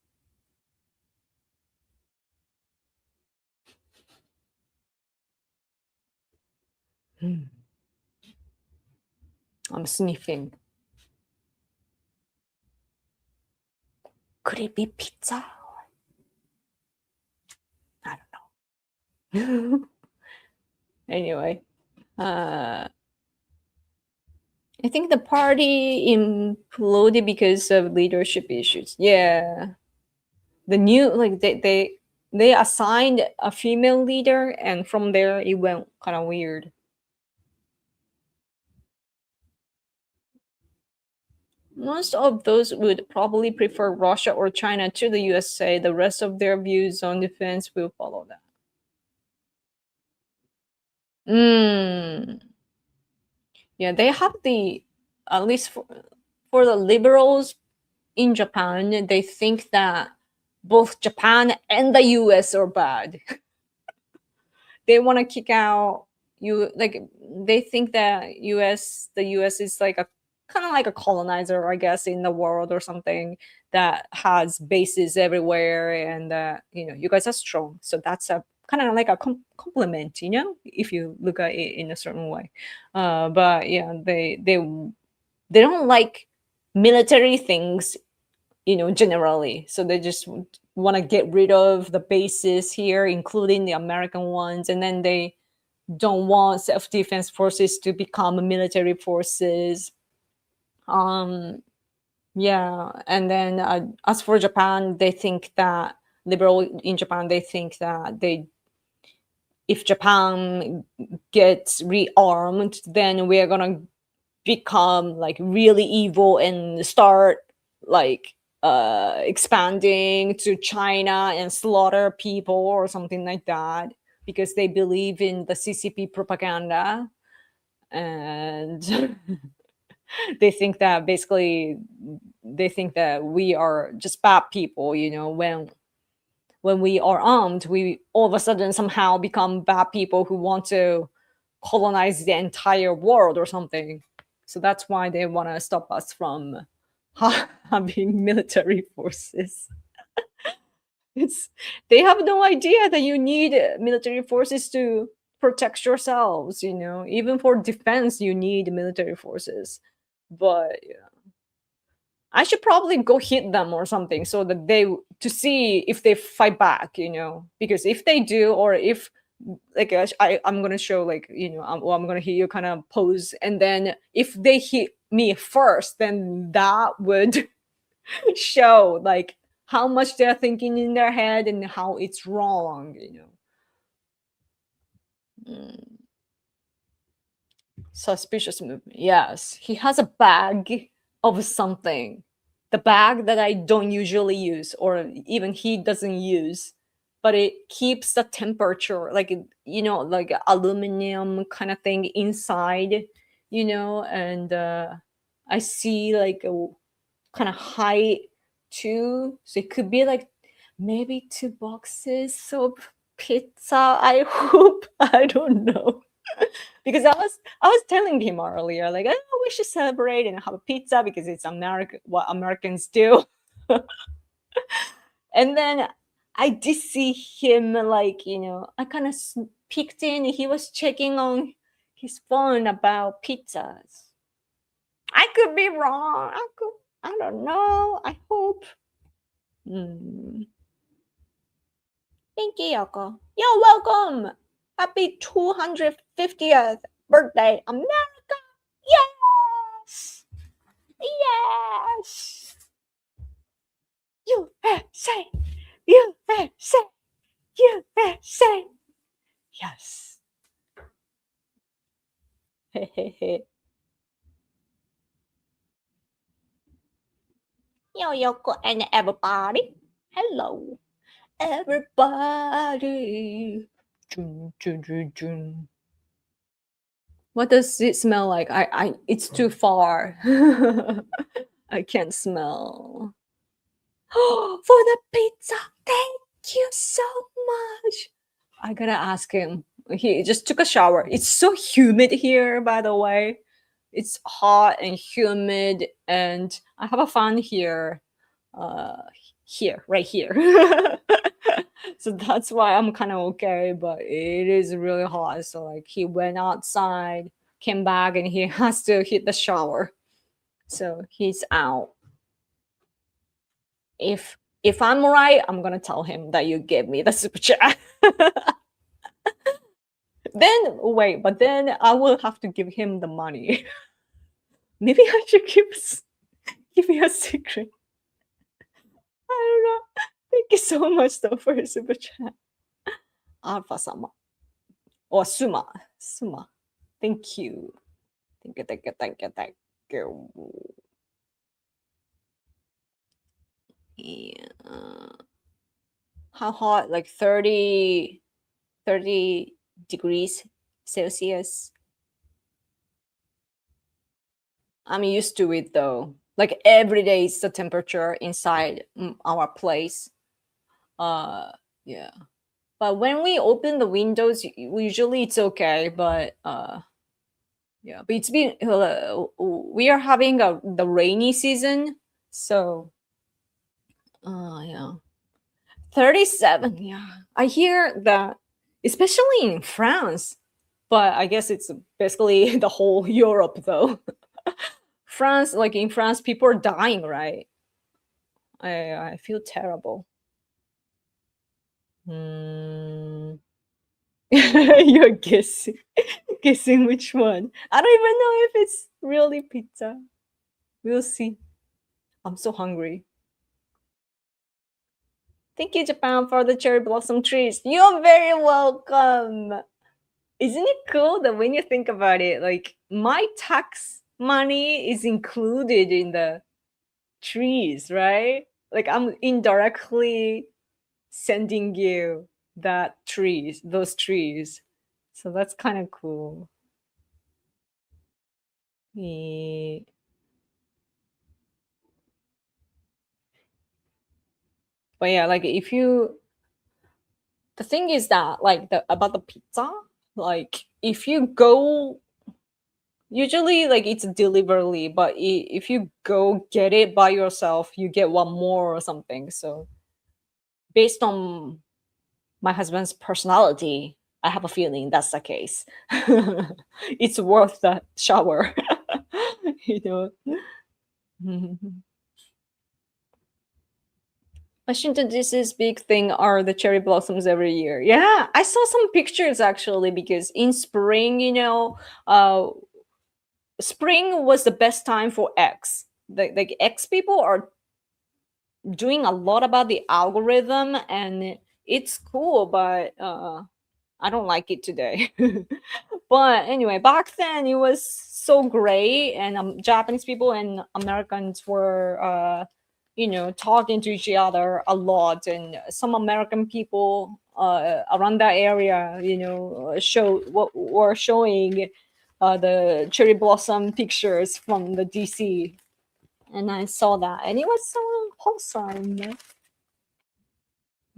A: Hmm. I'm sniffing. Could it be pizza? I don't know. Anyway, I think the party imploded because of leadership issues. Yeah, the new, like they assigned a female leader, and from there it went kind of weird. Most of those would probably prefer Russia or China to the USA. The rest of their views on defense will follow that. Mm. Yeah, they have the, at least for the liberals in Japan, they think that both Japan and the US are bad. They want to kick out you, like they think that the US is like a kind of like a colonizer, I guess, in the world or something, that has bases everywhere, and you guys are strong, so that's a kind of like a compliment, if you look at it in a certain way. But yeah, they don't like military things, generally. So they just want to get rid of the bases here, including the American ones, and then they don't want self-defense forces to become military forces. Um, yeah, and then as for Japan, they think that liberal in Japan, they think that if Japan gets rearmed, then we're gonna become like really evil and start like expanding to China and slaughter people or something like that because they believe in the CCP propaganda. And they think that basically they think that we are just bad people, when we are armed, we all of a sudden somehow become bad people who want to colonize the entire world or something. So that's why they want to stop us from having military forces. It's They have no idea that you need military forces to protect yourselves. Even for defense, you need military forces. But yeah, I should probably go hit them or something so that to see if they fight back. Because if they do, or if like I'm gonna show like I'm gonna hit you kind of pose, and then if they hit me first, then that would show like how much they're thinking in their head and how it's wrong. Mm. Suspicious movement. Yes, he has a bag of something. The bag that I don't usually use, or even he doesn't use, but it keeps the temperature, like like aluminum kind of thing inside, and I see like a kind of height too, so it could be like maybe 2 boxes of pizza. I hope. I don't know. Because I was telling him earlier, like, oh, we should celebrate and have a pizza because it's what Americans do. And then I did see him, like, I kind of peeked in. He was checking on his phone about pizzas. I could be wrong. I don't know. I hope. Mm. Thank you, Yoko. You're welcome. Happy 250th birthday, America. Yes. Yes. USA. USA. USA. Yes. Yo, Yoko, and everybody. Hello, everybody. Jun, jun, jun, jun. What does it smell like? It's too far. I can't smell. For the pizza. Thank you so much. I gotta ask him. He just took a shower. It's so humid here, by the way. It's hot and humid, and I have a fan here. Uh, Here, right here. So that's why I'm kind of okay, but it is really hot. So like he went outside, came back, and he has to hit the shower. So he's out. If I'm right, I'm gonna tell him that you gave me the super chat. Then wait, but then I will have to give him the money. Maybe I should give you a secret. I don't know. Thank you so much though for your super chat. Alpha Sama. Or Suma. Suma. Thank you. Thank you, thank you, thank you, thank you. Yeah. How hot? Like 30 degrees Celsius. I'm used to it though. Like every day is the temperature inside our place. Yeah. But when we open the windows, usually it's okay. But yeah. But it's been we are having the rainy season, so yeah. 37. Yeah, I hear that, especially in France. But I guess it's basically the whole Europe though. France, like in France, people are dying, right? I feel terrible. Mm. You're guessing which one. I don't even know if it's really pizza. We'll see. I'm so hungry. Thank you, Japan, for the cherry blossom trees. You're very welcome. Isn't it cool that when you think about it, like my tax money is included in the trees, right? like I'm indirectly sending you those trees. So that's kind of cool. Eh, But yeah, like if you, the thing is that like about the pizza, like if you go, usually like it's deliberately, but if you go get it by yourself, you get one more or something. So based on my husband's personality, I have a feeling that's the case. It's worth the shower, you know. Washington DC's big thing are the cherry blossoms every year. Yeah, I saw some pictures actually because in spring, spring was the best time for X. Like X people are doing a lot about the algorithm, and it's cool, but I don't like it today. But anyway, back then it was so great, and Japanese people and Americans were, talking to each other a lot, and some American people around that area, were showing the cherry blossom pictures from the DC, and I saw that, and it was so wholesome.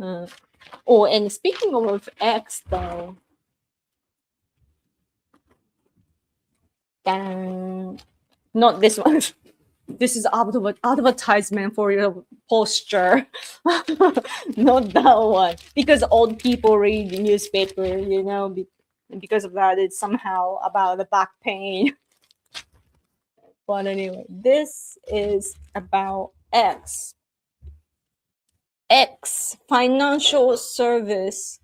A: Uh, oh, and speaking of X, though, not this one. This is advertisement for your posture. Not that one. Because old people read newspaper, because of that, it's somehow about the back pain. But anyway, this is about X financial service.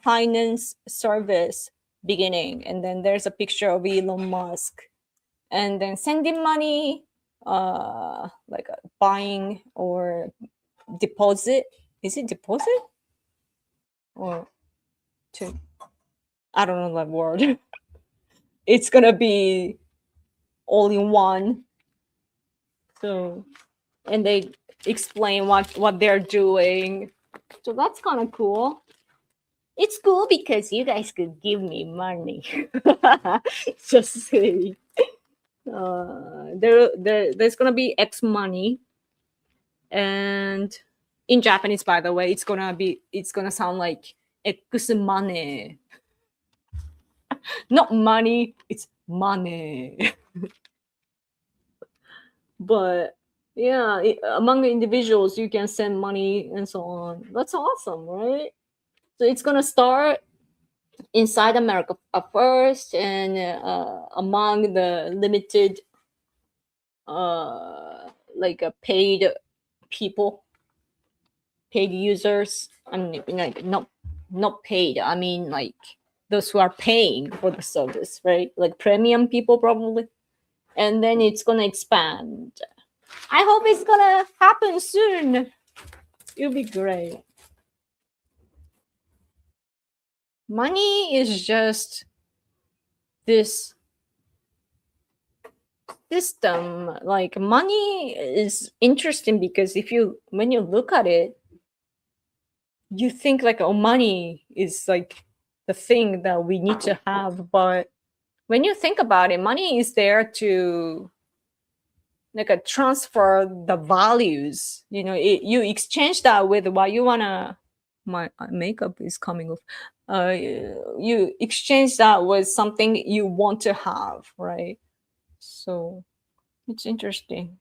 A: Finance service beginning, and then there's a picture of Elon Musk, and then sending money, like buying or deposit. Is it deposit or to? I don't know that word. It's gonna be all in one. So, and they explain what they're doing. So that's kind of cool. It's cool because you guys could give me money. Just say. There's gonna be X money, and in Japanese, by the way, it's gonna sound like X money, not money. It's money. But yeah, among the individuals, you can send money and so on. That's awesome, right? So it's gonna start inside America at first, and among the limited, like paid people, paid users. I mean, like not paid. I mean, like those who are paying for the service, right? Like premium people, probably. And then it's gonna expand. I hope it's gonna happen soon. It'll be great. Money is just this system. Like money is interesting because when you look at it, you think like, oh, money is like the thing that we need to have. But when you think about it, money is there to like transfer the values. You exchange that with what you wanna. My makeup is coming off. You exchange that with something you want to have, right? So it's interesting.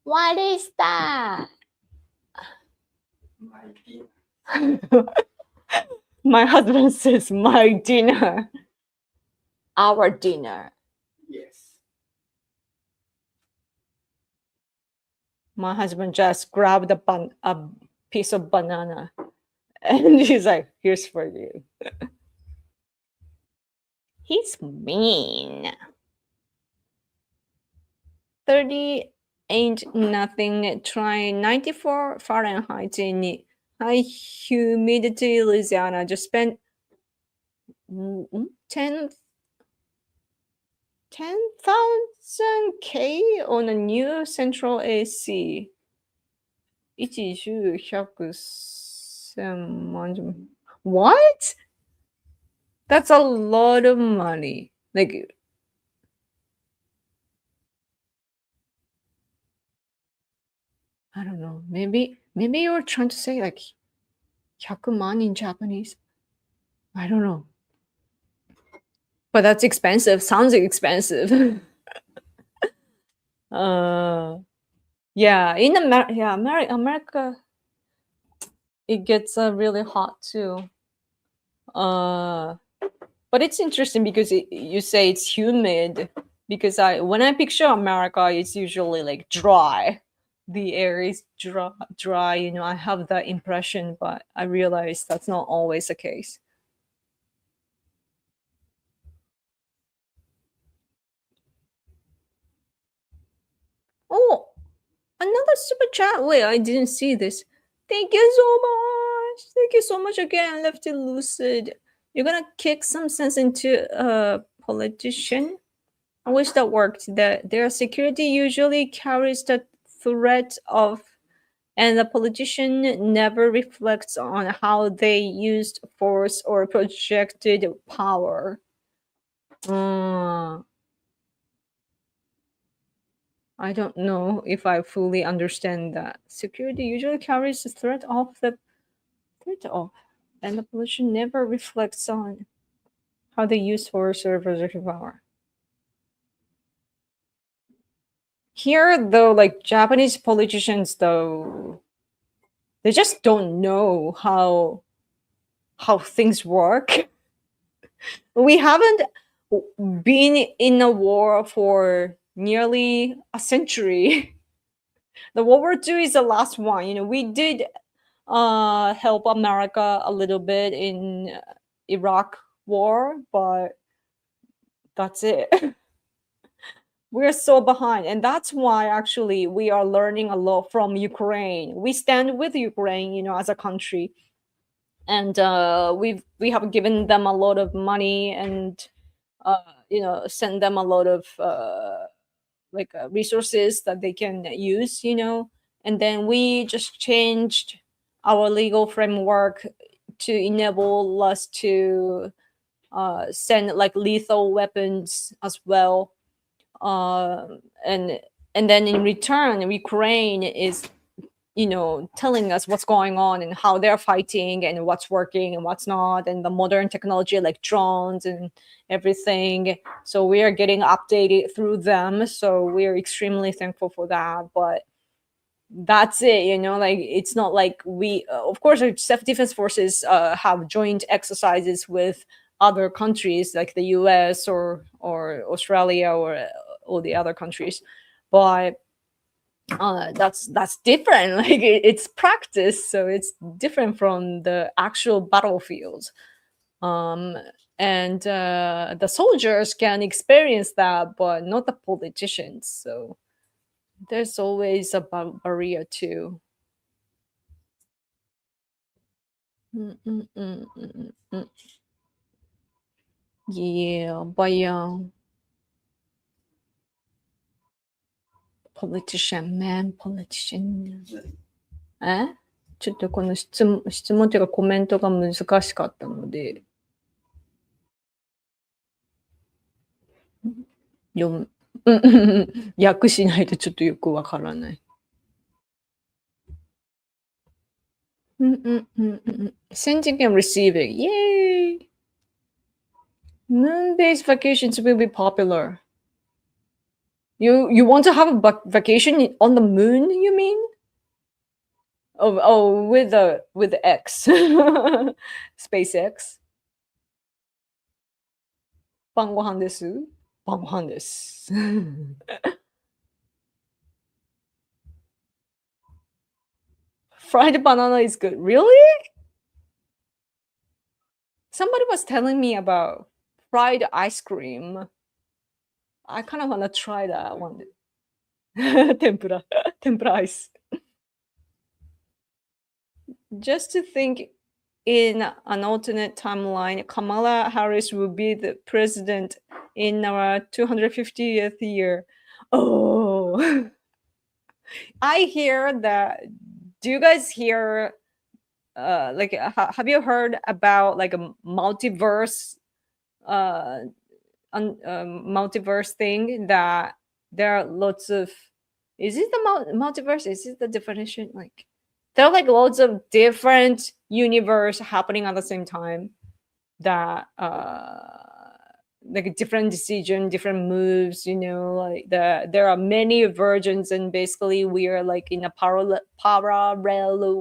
A: What is that? My husband says my dinner. Our dinner.
B: Yes.
A: My husband just grabbed a piece of banana, and he's like, here's for you. He's mean. 30 ain't nothing. Try 94 Fahrenheit in high humidity Louisiana. Just spend 10 10,000 K on a new central AC. 1、10、100、1000万. What? That's a lot of money. Like, I don't know. Maybe you're trying to say like 100万 in Japanese. I don't know. But that's expensive. Sounds expensive. Yeah, in America, it gets really hot too. But it's interesting because you say it's humid. Because when I picture America, it's usually like dry. The air is dry. You know, I have that impression, but I realize that's not always the case. Oh, another super chat. Wait, I didn't see this. Thank you so much. Thank you so much again, Lefty Lucid. You're gonna kick some sense into a politician. I wish that worked. That their security usually carries the threat of, and the politician never reflects on how they used force or projected power. I don't know if I fully understand that. Security usually carries the threat of, and the politician never reflects on how they use force or projected power. Here, though, like Japanese politicians, though, they just don't know how things work. We haven't been in a war for nearly a century. The World War II is the last one. You know, we did help America a little bit in Iraq war, but that's it. We're so behind, and that's why actually we are learning a lot from Ukraine. We stand with Ukraine, you know, as a country, and we have given them a lot of money and you know, send them a lot of resources that they can use, you know. And then we just changed our legal framework to enable us to send like lethal weapons as well. And then in return, Ukraine is, you know, telling us what's going on and how they're fighting and what's working and what's not, and the modern technology like drones and everything. So we are getting updated through them. So we are extremely thankful for that. But that's it, you know, like it's not like we, of course, our self-defense forces have joint exercises with other countries like the US or Australia or all the other countries. But that's different. Like it's practice, so it's different from the actual battlefield. um and the soldiers can experience that, but not the politicians. So there's always a barrier too. Mm, mm, mm, mm, mm. Yeah, but yeah, politician, man, politician. ちょっとこの質問というかコメントが難しかったので、読む。訳しないとちょっとよくわからない。Sending and receiving. Yay! Moon-based vacations will be popular. You want to have a vacation on the moon, you mean? With the X. SpaceX. 晩ご飯です。晩ご飯です。Fried banana is good. Really? Somebody was telling me about fried ice cream. I kind of want to try that one day. Tempura. Tempura ice. Just to think, in an alternate timeline, Kamala Harris will be the president in our 250th year. Oh, I hear that. Do you guys hear? Like, have you heard about like a multiverse? Multiverse thing that there are lots of. Is it the multiverse? Is it the definition? Like, there are like lots of different universe happening at the same time that like a different decision, different moves, like there are many versions, and basically we are like in a parallel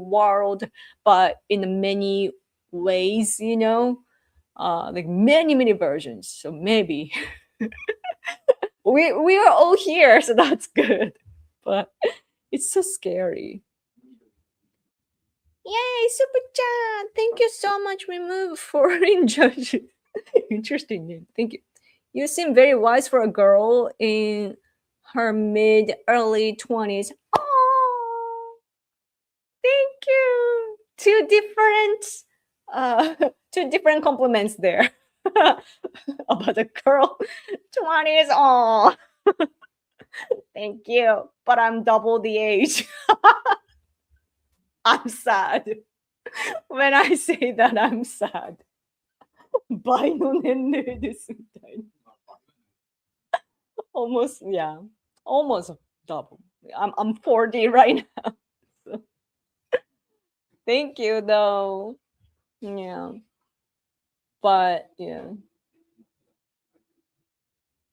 A: world, but in many ways, like many versions. So maybe we are all here, so that's good. But it's so scary. Yay, Super Chat! Thank you so much, Remove, for injunction. Interesting name. Thank you. You seem very wise for a girl in her mid early 20s. Oh, thank you. Two different two different compliments there. About a girl 20s. Oh, thank you. But I'm double the age. I'm sad. When I say that, I'm sad. 倍の年齢ですみたいな。Almost, yeah. Almost double. I'm 40 right now. So. Thank you though. Yeah. But yeah.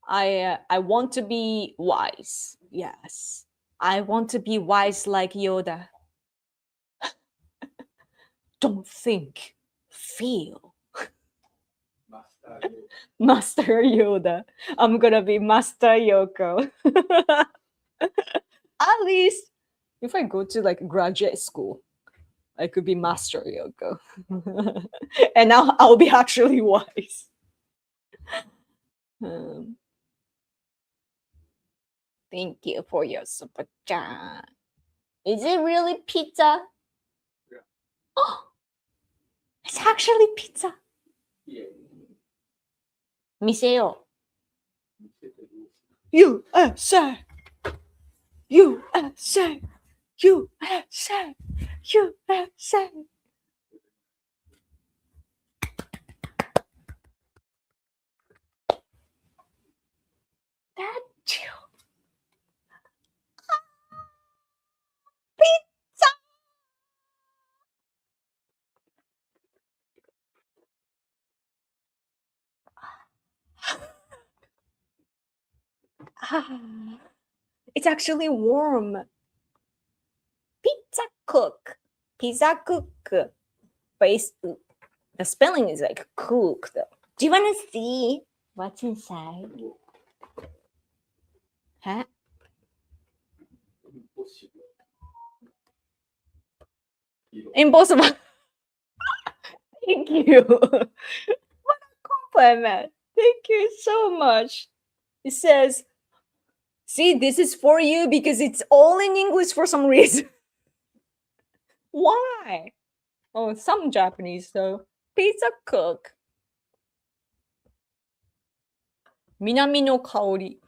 A: I want to be wise. Yes. I want to be wise like Yoda. Don't think, feel. Master Yoda. I'm gonna be Master Yoko. At least if I go to like graduate school, I could be Master Yoko. And now I'll be actually wise. Thank you for your super chat. Is it really pizza? Yeah. Oh, it's actually pizza. Yeah. 見せよう。USA! USA! USA! USA! That chill. Pizza! It's actually warm. Pizza cook. Pizza cook. But the spelling is like cook though. Do you want to see what's inside? Huh? Impossible. Thank you. What a compliment. Thank you so much. It says, see, this is for you because it's all in English for some reason. Why? Oh, some Japanese though. Pizza cook. Minami no kaori.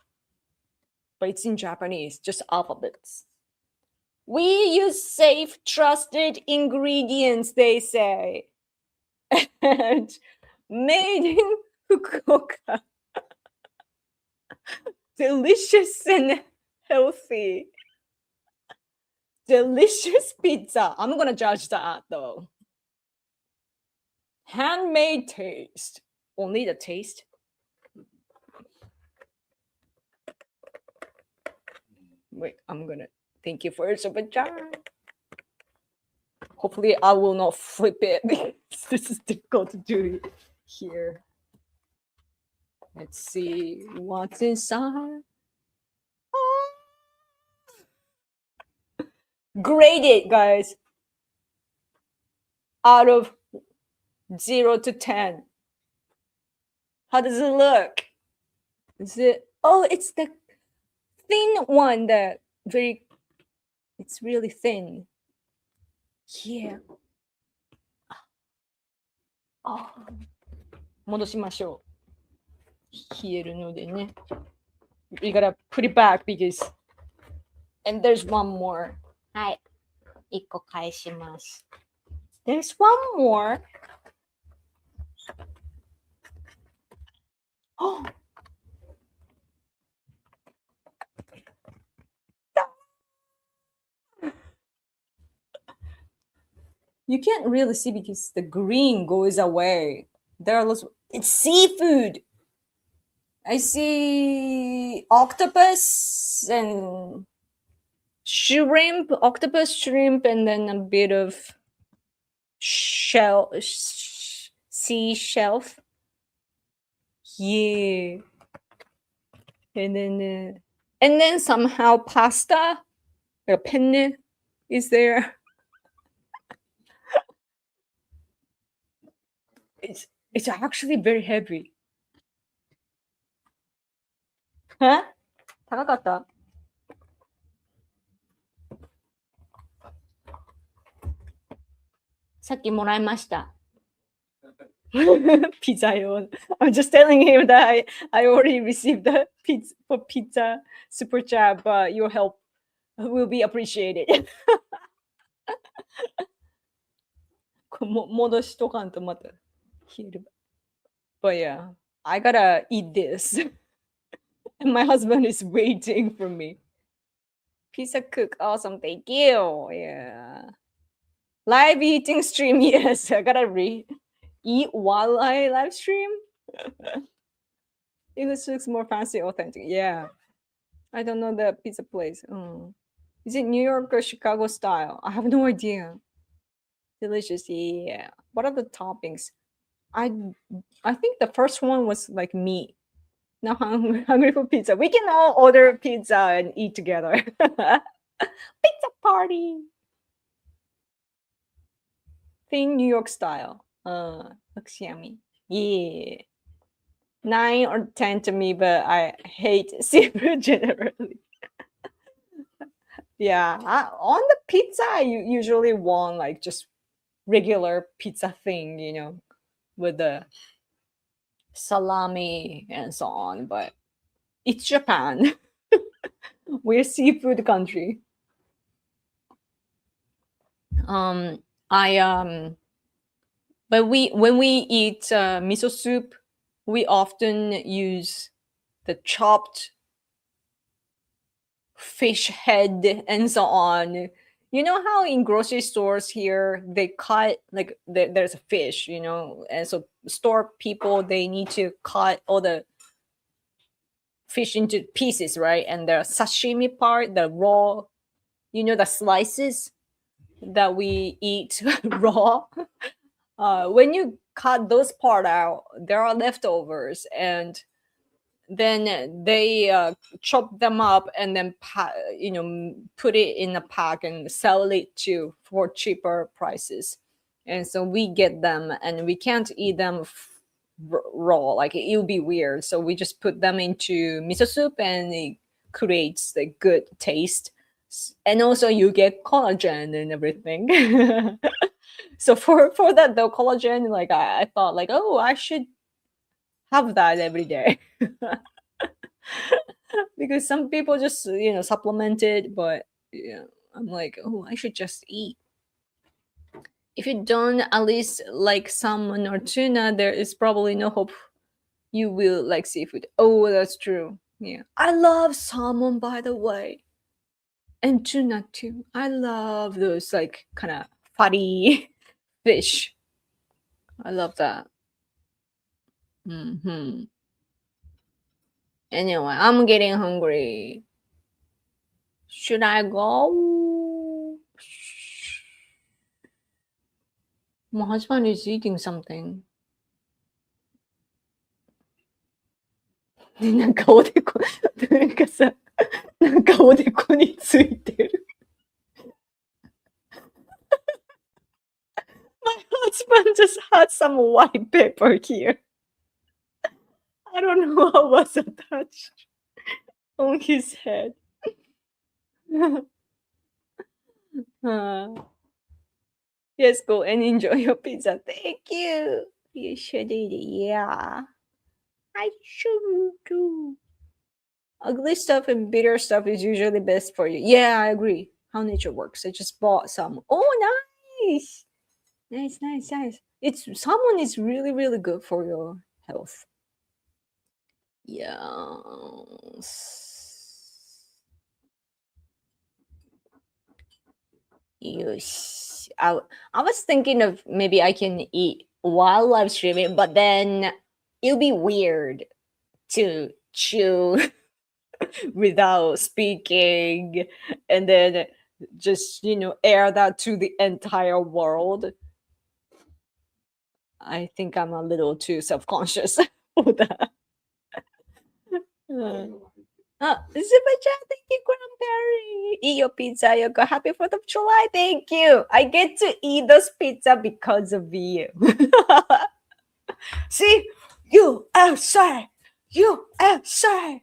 A: But it's in Japanese, just alphabets. We use safe, trusted ingredients, they say. And made in Fukuoka. Delicious and healthy. Delicious pizza. I'm gonna judge that though. Handmade taste. Only the taste. Wait, I'm gonna thank you for your super chat. Hopefully I will not flip it because this is difficult to do here. Let's see what's inside. Oh. Grade it, guys. Out of 0 to 10. How does it look? Is it? Oh, it's the thin one that it's really thin. Yeah. Oh. 戻しましょう。冷えるのでね。We gotta put it back because. And there's one more. はい。1個返します。There's one more. Oh, you can't really see because the green goes away. There are lots. It's seafood. I see octopus and shrimp, octopus, shrimp, and then a bit of sea shelf. Yeah, and then somehow pasta, a penne, is there. It's actually very heavy. Huh? 高かった？さっきもらいました。Pizza. I'm just telling him that I already received the pizza super chat, but your help will be appreciated. 戻しとかんとまた冷える。But yeah, I gotta eat this. And my husband is waiting for me. Pizza cook, awesome, thank you. Yeah. Live eating stream, yes. I gotta eat while I live stream. It looks more fancy, authentic. Yeah. I don't know the pizza place. Is it New York or Chicago style? I have no idea. Delicious, yeah. What are the toppings? I think the first one was like meat. Now I'm hungry for pizza. We can all order pizza and eat together. Pizza party. Thin New York style. Looks yummy. Yeah. 9 or 10 to me, but I hate seafood generally. Yeah, on the pizza, I usually want like just regular pizza thing, you know, with the salami and so on. But it's Japan. We're a seafood country. But when we eat miso soup, we often use the chopped fish head and so on. You know how in grocery stores here they cut like there's a fish, you know, and so store people they need to cut all the fish into pieces, right? And the sashimi part, the raw, you know, the slices that we eat raw. When you cut those part out, there are leftovers, and then they chop them up and then put it in a pack and sell it to for cheaper prices. And so we get them and we can't eat them raw, like it would be weird, so we just put them into miso soup and it creates the good taste, and also you get collagen and everything. So for that the collagen, like I thought like, oh, I should have that every day. Because some people just supplement it, but yeah, I'm like, oh, I should just eat. If you don't at least like salmon or tuna, there is probably no hope you will like seafood. Oh, that's true. Yeah, I love salmon, by the way, and tuna too. I love those like kind of fatty fish. I love that. Anyway, I'm getting hungry. Should I go? My husband is eating something. なんかおでこ、なんかさ、なんかおでこについてる。My husband just had some white paper here. I don't know what was attached on his head. Yes, go and enjoy your pizza. Thank you. You should eat it. Yeah. I should do. Ugly stuff and bitter stuff is usually best for you. Yeah, I agree. How nature works. I just bought some. Oh, nice. Nice, nice, nice. It's salmon is really, really good for your health. Yes. Yes. I was thinking of maybe I can eat while live streaming, but then it'll be weird to chew without speaking and then just, air that to the entire world. I think I'm a little too self-conscious for that. Uh, Super chat, thank you, Grandberry. Eat your pizza, Yoko. Happy 4th of July. Thank you. I get to eat this pizza because of you. See? USA! USA!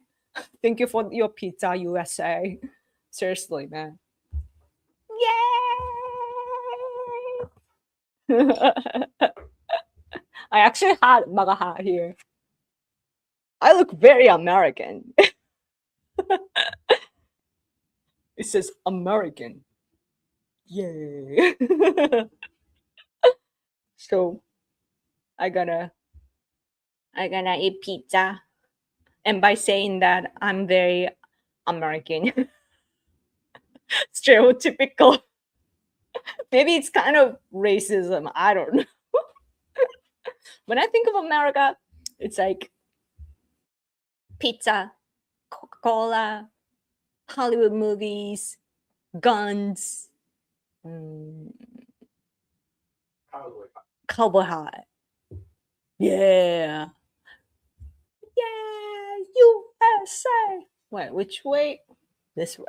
A: Thank you for your pizza, USA. Seriously, man. Yay! I actually had MAGA hat here. I look very American. It says American. Yay. So I gonna eat pizza. And by saying that, I'm very American. Stereotypical. Maybe it's kind of racism. I don't know. When I think of America, it's like pizza, Coca-Cola, Hollywood movies, guns, cowboy hat. Yeah. Yeah, USA. Wait, which way? This way.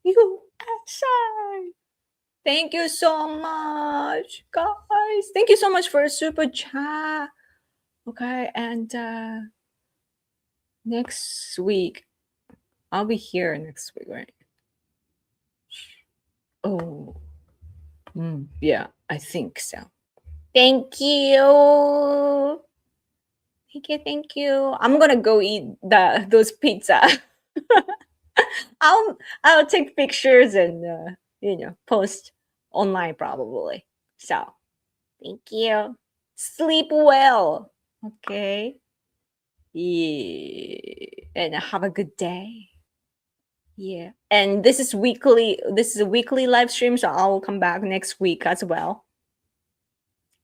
A: USA. Thank you so much, guys. Thank you so much for a super chat. Okay, and next week, I'll be here next week, right? Oh, yeah, I think so. Thank you. Thank you. I'm gonna go eat those pizza. I'll take pictures and post online probably. So thank you. Sleep well. Okay. Yeah. And have a good day. Yeah. And this is weekly. This is a weekly live stream, so I'll come back next week as well.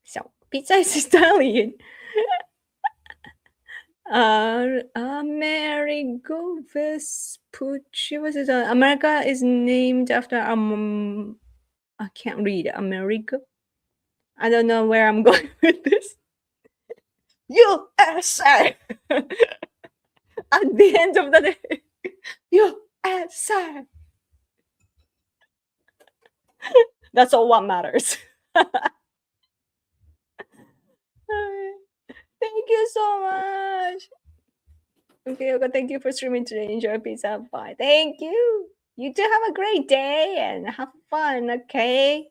A: So pizza is Italian. Amerigo Vespucci. Was it? America is named after I can't read Amerigo. I don't know where I'm going with this. USA. At the end of the day, USA. That's all what matters. Thank you so much. Okay, thank you for streaming today. Enjoy pizza. Bye. Thank you. You too have a great day and have fun, okay?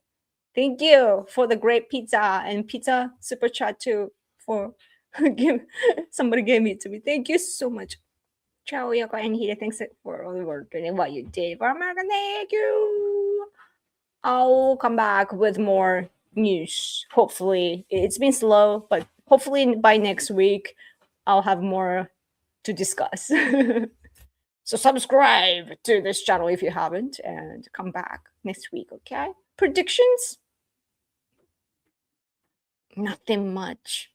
A: Thank you for the great pizza and pizza super chat too for somebody gave it to me. Thank you so much. Ciao, Yoko and Hida. Thanks for all the work and what you did for America. Thank you. I'll come back with more news. Hopefully, it's been slow, but hopefully by next week, I'll have more to discuss. So subscribe to this channel if you haven't and come back next week, okay? Predictions? Nothing much.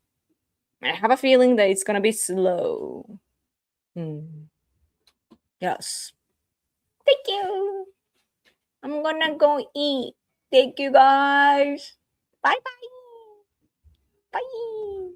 A: I have a feeling that it's gonna be slow. Yes. Thank you. I'm gonna go eat. Thank you guys. Bye bye. Bye.